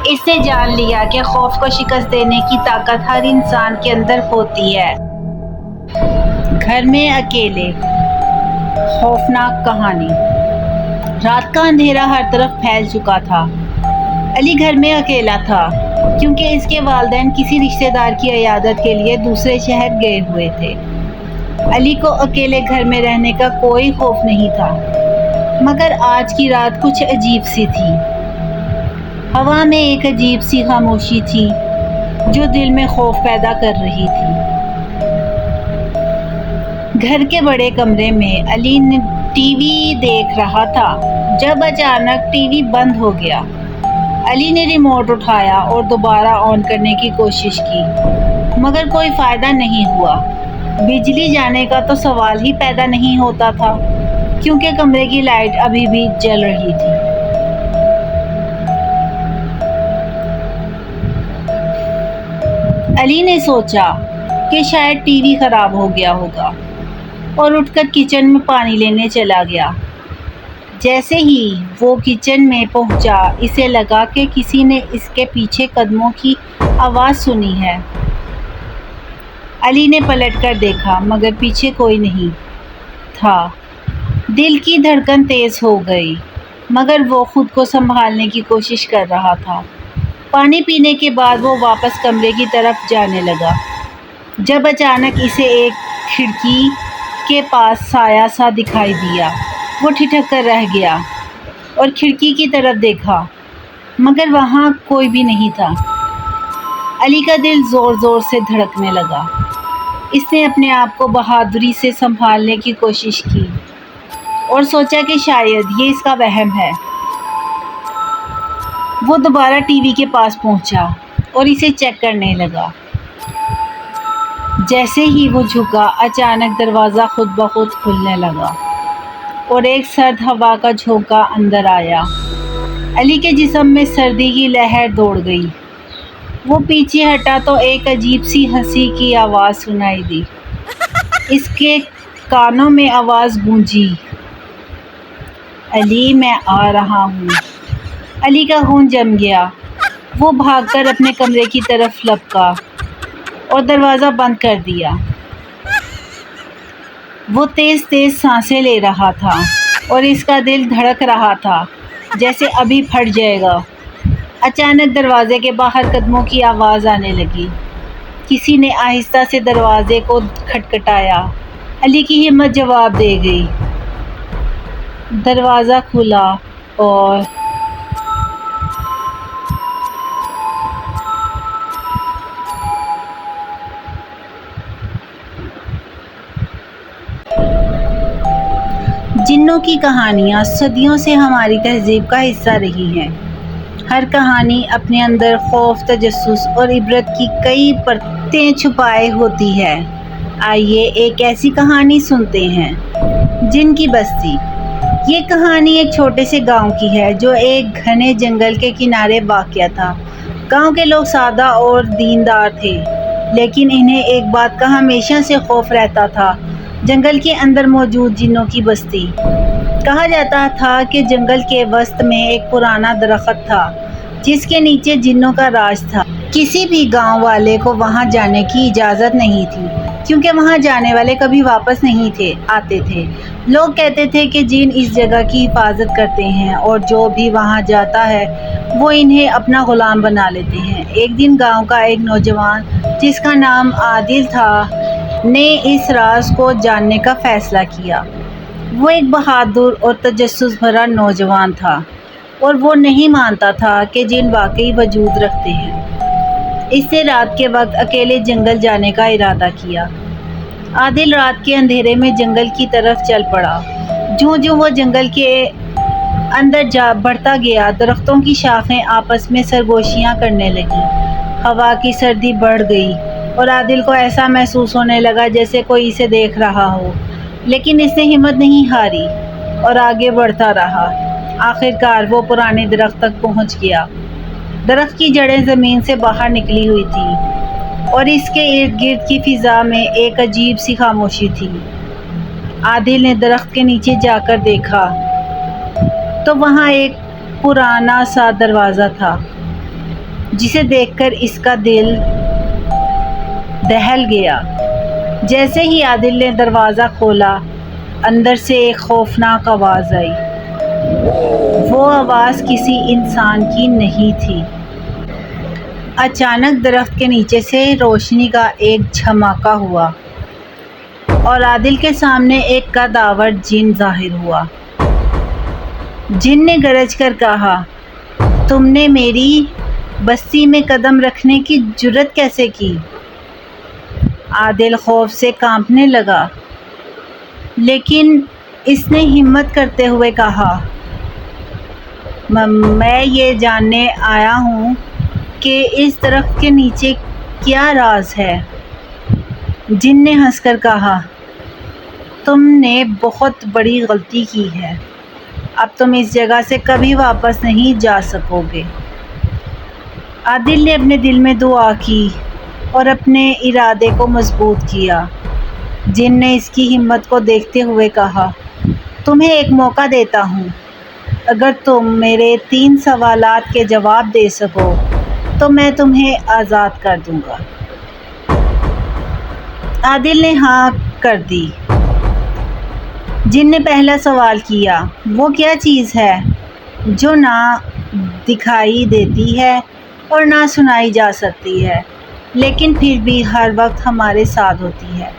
اس نے جان لیا کہ خوف کو شکست دینے کی طاقت ہر انسان کے اندر ہوتی ہے۔ گھر میں اکیلے، خوفناک کہانی۔ رات کا اندھیرا ہر طرف پھیل چکا تھا۔ علی گھر میں اکیلا تھا کیونکہ اس کے والدین کسی رشتہ دار کی عیادت کے لیے دوسرے شہر گئے ہوئے تھے۔ علی کو اکیلے گھر میں رہنے کا کوئی خوف نہیں تھا، مگر آج کی رات کچھ عجیب سی تھی۔ ہوا میں ایک عجیب سی خاموشی تھی جو دل میں خوف پیدا کر رہی تھی۔ گھر کے بڑے کمرے میں علی ٹی وی دیکھ رہا تھا جب اچانک ٹی وی بند ہو گیا۔ علی نے ریموٹ اٹھایا اور دوبارہ آن کرنے کی کوشش کی، مگر کوئی فائدہ نہیں ہوا۔ بجلی جانے کا تو سوال ہی پیدا نہیں ہوتا تھا کیونکہ کمرے کی لائٹ ابھی بھی جل رہی تھی۔ علی نے سوچا کہ شاید ٹی وی خراب ہو گیا ہوگا اور اٹھ کر کچن میں پانی لینے چلا گیا۔ جیسے ہی وہ کچن میں پہنچا اسے لگا کہ کسی نے اس کے پیچھے قدموں کی آواز سنی ہے۔ علی نے پلٹ کر دیکھا مگر پیچھے کوئی نہیں تھا۔ دل کی دھڑکن تیز ہو گئی مگر وہ خود کو سنبھالنے کی کوشش کر رہا تھا۔ پانی پینے کے بعد وہ واپس کمرے کی طرف جانے لگا جب اچانک اسے ایک کھڑکی کے پاس سایہ سا دکھائی دیا۔ وہ ٹھٹک کر رہ گیا اور کھڑکی کی طرف دیکھا مگر وہاں کوئی بھی نہیں تھا۔ علی کا دل زور زور سے دھڑکنے لگا۔ اس نے اپنے آپ کو بہادری سے سنبھالنے کی کوشش کی اور سوچا کہ شاید یہ اس کا وہم ہے۔ وہ دوبارہ ٹی وی کے پاس پہنچا اور اسے چیک کرنے لگا۔ جیسے ہی وہ جھکا اچانک دروازہ خود بخود کھلنے لگا اور ایک سرد ہوا کا جھونکا اندر آیا۔ علی کے جسم میں سردی کی لہر دوڑ گئی۔ وہ پیچھے ہٹا تو ایک عجیب سی ہنسی کی آواز سنائی دی۔ اس کے کانوں میں آواز گونجی، علی میں آ رہا ہوں۔ علی کا خون جم گیا۔ وہ بھاگ کر اپنے کمرے کی طرف لپکا اور دروازہ بند کر دیا۔ وہ تیز تیز سانسیں لے رہا تھا اور اس کا دل دھڑک رہا تھا جیسے ابھی پھٹ جائے گا۔ اچانک دروازے کے باہر قدموں کی آواز آنے لگی۔ کسی نے آہستہ سے دروازے کو کھٹکھٹایا۔ علی کی ہمت جواب دے گئی۔ دروازہ کھلا اور جنوں کی کہانیاں صدیوں سے ہماری تہذیب کا حصہ رہی ہیں۔ ہر کہانی اپنے اندر خوف، تجسس اور عبرت کی کئی پرتیں چھپائے ہوتی ہے۔ آئیے ایک ایسی کہانی سنتے ہیں، جن کی بستی۔ یہ کہانی ایک چھوٹے سے گاؤں کی ہے جو ایک گھنے جنگل کے کنارے واقع تھا۔ گاؤں کے لوگ سادہ اور دیندار تھے، لیکن انہیں ایک بات کا ہمیشہ سے خوف رہتا تھا: جنگل کے اندر موجود جنوں کی بستی۔ کہا جاتا تھا کہ جنگل کے وسط میں ایک پرانا درخت تھا جس کے نیچے جنوں کا راج تھا۔ کسی بھی گاؤں والے کو وہاں جانے کی اجازت نہیں تھی، کیونکہ وہاں جانے والے کبھی واپس نہیں آتے تھے۔ لوگ کہتے تھے کہ جن اس جگہ کی حفاظت کرتے ہیں اور جو بھی وہاں جاتا ہے وہ انہیں اپنا غلام بنا لیتے ہیں۔ ایک دن گاؤں کا ایک نوجوان جس کا نام عادل تھا نے اس راز کو جاننے کا فیصلہ کیا۔ وہ ایک بہادر اور تجسس بھرا نوجوان تھا اور وہ نہیں مانتا تھا کہ جن واقعی وجود رکھتے ہیں۔ اس نے رات کے وقت اکیلے جنگل جانے کا ارادہ کیا۔ عادل رات کے اندھیرے میں جنگل کی طرف چل پڑا۔ جوں وہ جنگل کے اندر بڑھتا گیا، درختوں کی شاخیں آپس میں سرگوشیاں کرنے لگیں، ہوا کی سردی بڑھ گئی اور عادل کو ایسا محسوس ہونے لگا جیسے کوئی اسے دیکھ رہا ہو۔ لیکن اس نے ہمت نہیں ہاری اور آگے بڑھتا رہا۔ آخرکار وہ پرانے درخت تک پہنچ گیا۔ درخت کی جڑیں زمین سے باہر نکلی ہوئی تھیں اور اس کے ارد گرد کی فضا میں ایک عجیب سی خاموشی تھی۔ عادل نے درخت کے نیچے جا کر دیکھا تو وہاں ایک پرانا سا دروازہ تھا، جسے دیکھ کر اس کا دل دہل گیا۔ جیسے ہی عادل نے دروازہ کھولا، اندر سے ایک خوفناک آواز آئی۔ وہ آواز کسی انسان کی نہیں تھی۔ اچانک درخت کے نیچے سے روشنی کا ایک جھماکا ہوا اور عادل کے سامنے ایک کاداور جن ظاہر ہوا۔ جن نے گرج کر کہا، تم نے میری بستی میں قدم رکھنے کی جرأت کیسے کی؟ عادل خوف سے کانپنے لگا، لیکن اس نے ہمت کرتے ہوئے کہا، میں یہ جاننے آیا ہوں کہ اس درخت کے نیچے کیا راز ہے۔ جن نے ہنس کر کہا، تم نے بہت بڑی غلطی کی ہے، اب تم اس جگہ سے کبھی واپس نہیں جا سکو گے۔ عادل نے اپنے دل میں دعا کی اور اپنے ارادے کو مضبوط کیا۔ جن نے اس کی ہمت کو دیکھتے ہوئے کہا، تمہیں ایک موقع دیتا ہوں، اگر تم میرے 3 سوالات کے جواب دے سکو تو میں تمہیں آزاد کر دوں گا۔ عادل نے ہاں کر دی۔ جن نے پہلا سوال کیا، وہ کیا چیز ہے جو نہ دکھائی دیتی ہے اور نہ سنائی جا سکتی ہے، لیکن پھر بھی ہر وقت ہمارے ساتھ ہوتی ہے؟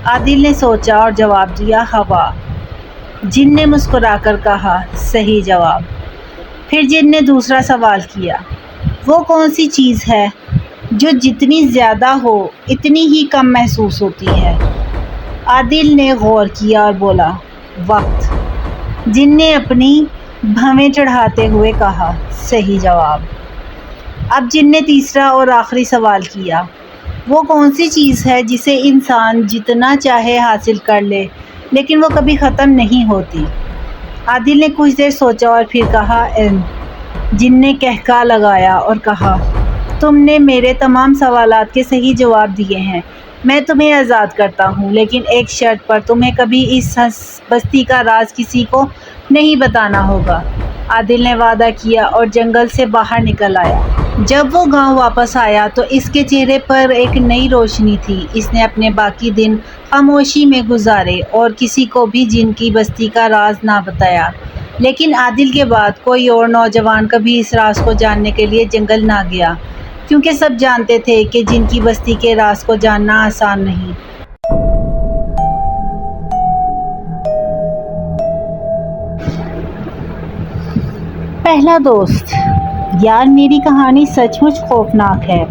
عادل نے سوچا اور جواب دیا، ہوا۔ جن نے مسکرا کر کہا، صحیح جواب۔ پھر جن نے دوسرا سوال کیا، وہ کون سی چیز ہے جو جتنی زیادہ ہو اتنی ہی کم محسوس ہوتی ہے؟ عادل نے غور کیا اور بولا، وقت۔ جن نے اپنی بھویں چڑھاتے ہوئے کہا، صحیح جواب۔ اب جن نے تیسرا اور آخری سوال کیا، وہ کون سی چیز ہے جسے انسان جتنا چاہے حاصل کر لے لیکن وہ کبھی ختم نہیں ہوتی؟ عادل نے کچھ دیر سوچا اور پھر کہا، علم۔ جن نے قہقہہ لگایا اور کہا، تم نے میرے تمام سوالات کے صحیح جواب دیے ہیں، میں تمہیں آزاد کرتا ہوں، لیکن ایک شرط پر، تمہیں کبھی اس بستی کا راز کسی کو نہیں بتانا ہوگا۔ عادل نے وعدہ کیا اور جنگل سے باہر نکل آیا۔ جب وہ گاؤں واپس آیا تو اس کے چہرے پر ایک نئی روشنی تھی۔ اس نے اپنے باقی دن خاموشی میں گزارے اور کسی کو بھی جن کی بستی کا راز نہ بتایا۔ لیکن عادل کے بعد کوئی اور نوجوان کبھی اس راز کو جاننے کے لیے جنگل نہ گیا، کیونکہ سب جانتے تھے کہ جن کی بستی کے راز کو جاننا آسان نہیں۔ پہلا دوست۔ یار، میری کہانی سچ مچ خوفناک ہے۔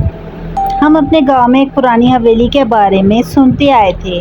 ہم اپنے گاؤں میں ایک پرانی حویلی کے بارے میں سنتے آئے تھے۔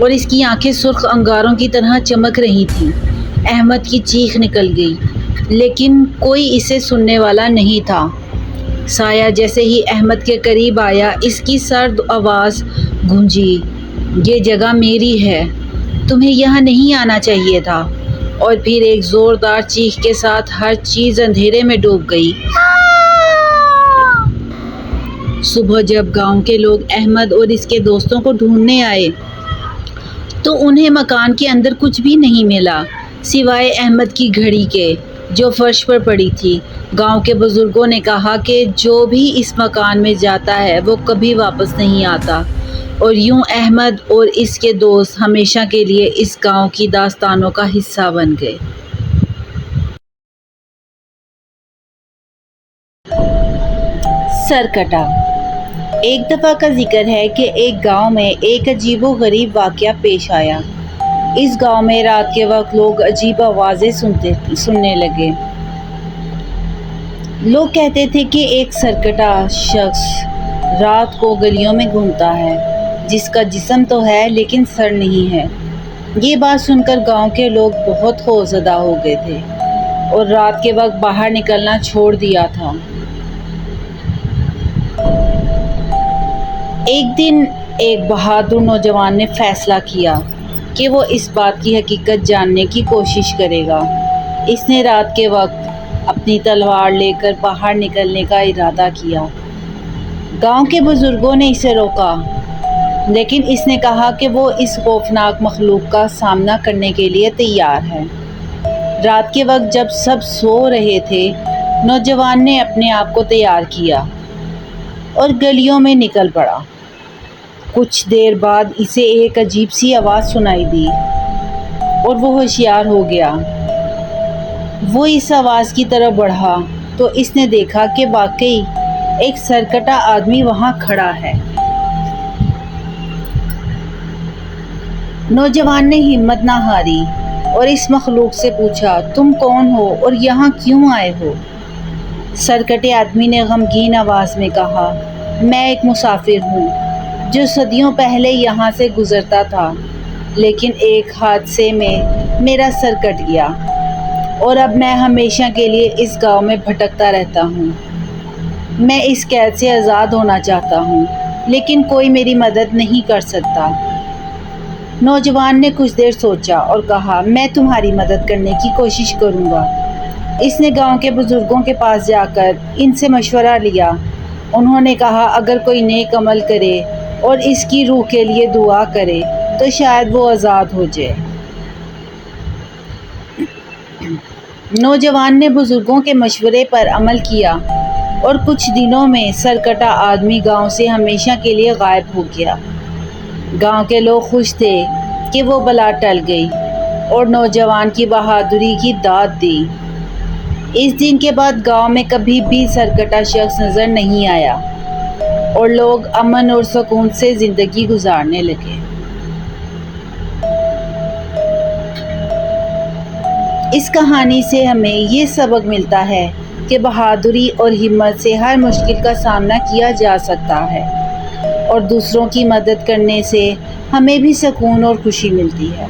اور اس کی آنکھیں سرخ انگاروں کی طرح چمک رہی تھیں۔ احمد کی چیخ نکل گئی، لیکن کوئی اسے سننے والا نہیں تھا۔ سایہ جیسے ہی احمد کے قریب آیا، اس کی سرد آواز گونجی، یہ جگہ میری ہے، تمہیں یہاں نہیں آنا چاہیے تھا۔ اور پھر ایک زوردار چیخ کے ساتھ ہر چیز اندھیرے میں ڈوب گئی۔ صبح جب گاؤں کے لوگ احمد اور اس کے دوستوں کو ڈھونڈنے آئے تو انہیں مکان کے اندر کچھ بھی نہیں ملا سوائے احمد کی گھڑی کے، جو فرش پر پڑی تھی۔ گاؤں کے بزرگوں نے کہا کہ جو بھی اس مکان میں جاتا ہے وہ کبھی واپس نہیں آتا، اور یوں احمد اور اس کے دوست ہمیشہ کے لیے اس گاؤں کی داستانوں کا حصہ بن گئے۔ سرکٹا۔ ایک دفعہ کا ذکر ہے کہ ایک گاؤں میں ایک عجیب و غریب واقعہ پیش آیا۔ اس گاؤں میں رات کے وقت لوگ عجیب آوازیں سننے لگے۔ لوگ کہتے تھے کہ ایک سرکٹا شخص رات کو گلیوں میں گھومتا ہے، جس کا جسم تو ہے لیکن سر نہیں ہے۔ یہ بات سن کر گاؤں کے لوگ بہت خوفزدہ ہو گئے تھے اور رات کے وقت باہر نکلنا چھوڑ دیا تھا۔ ایک دن ایک بہادر نوجوان نے فیصلہ کیا کہ وہ اس بات کی حقیقت جاننے کی کوشش کرے گا۔ اس نے رات کے وقت اپنی تلوار لے کر باہر نکلنے کا ارادہ کیا۔ گاؤں کے بزرگوں نے اسے روکا، لیکن اس نے کہا کہ وہ اس خوفناک مخلوق کا سامنا کرنے کے لیے تیار ہے۔ رات کے وقت جب سب سو رہے تھے، نوجوان نے اپنے آپ کو تیار کیا اور گلیوں میں نکل پڑا۔ کچھ دیر بعد اسے ایک عجیب سی آواز سنائی دی اور وہ ہوشیار ہو گیا۔ وہ اس آواز کی طرف بڑھا تو اس نے دیکھا کہ واقعی ایک سرکٹا آدمی وہاں کھڑا ہے۔ نوجوان نے ہمت نہ ہاری اور اس مخلوق سے پوچھا، تم کون ہو اور یہاں کیوں آئے ہو؟ سرکٹے آدمی نے غمگین آواز میں کہا، میں ایک مسافر ہوں جو صدیوں پہلے یہاں سے گزرتا تھا، لیکن ایک حادثے میں میرا سر کٹ گیا اور اب میں ہمیشہ کے لیے اس گاؤں میں بھٹکتا رہتا ہوں۔ میں اس قید سے آزاد ہونا چاہتا ہوں، لیکن کوئی میری مدد نہیں کر سکتا۔ نوجوان نے کچھ دیر سوچا اور کہا، میں تمہاری مدد کرنے کی کوشش کروں گا۔ اس نے گاؤں کے بزرگوں کے پاس جا کر ان سے مشورہ لیا۔ انہوں نے کہا، اگر کوئی نیک عمل کرے اور اس کی روح کے لیے دعا کرے تو شاید وہ آزاد ہو جائے۔ نوجوان نے بزرگوں کے مشورے پر عمل کیا اور کچھ دنوں میں سرکٹا آدمی گاؤں سے ہمیشہ کے لیے غائب ہو گیا۔ گاؤں کے لوگ خوش تھے کہ وہ بلا ٹل گئی اور نوجوان کی بہادری کی داد دی۔ اس دن کے بعد گاؤں میں کبھی بھی سرکٹا شخص نظر نہیں آیا اور لوگ امن اور سکون سے زندگی گزارنے لگے۔ اس کہانی سے ہمیں یہ سبق ملتا ہے کہ بہادری اور ہمت سے ہر مشکل کا سامنا کیا جا سکتا ہے اور دوسروں کی مدد کرنے سے ہمیں بھی سکون اور خوشی ملتی ہے۔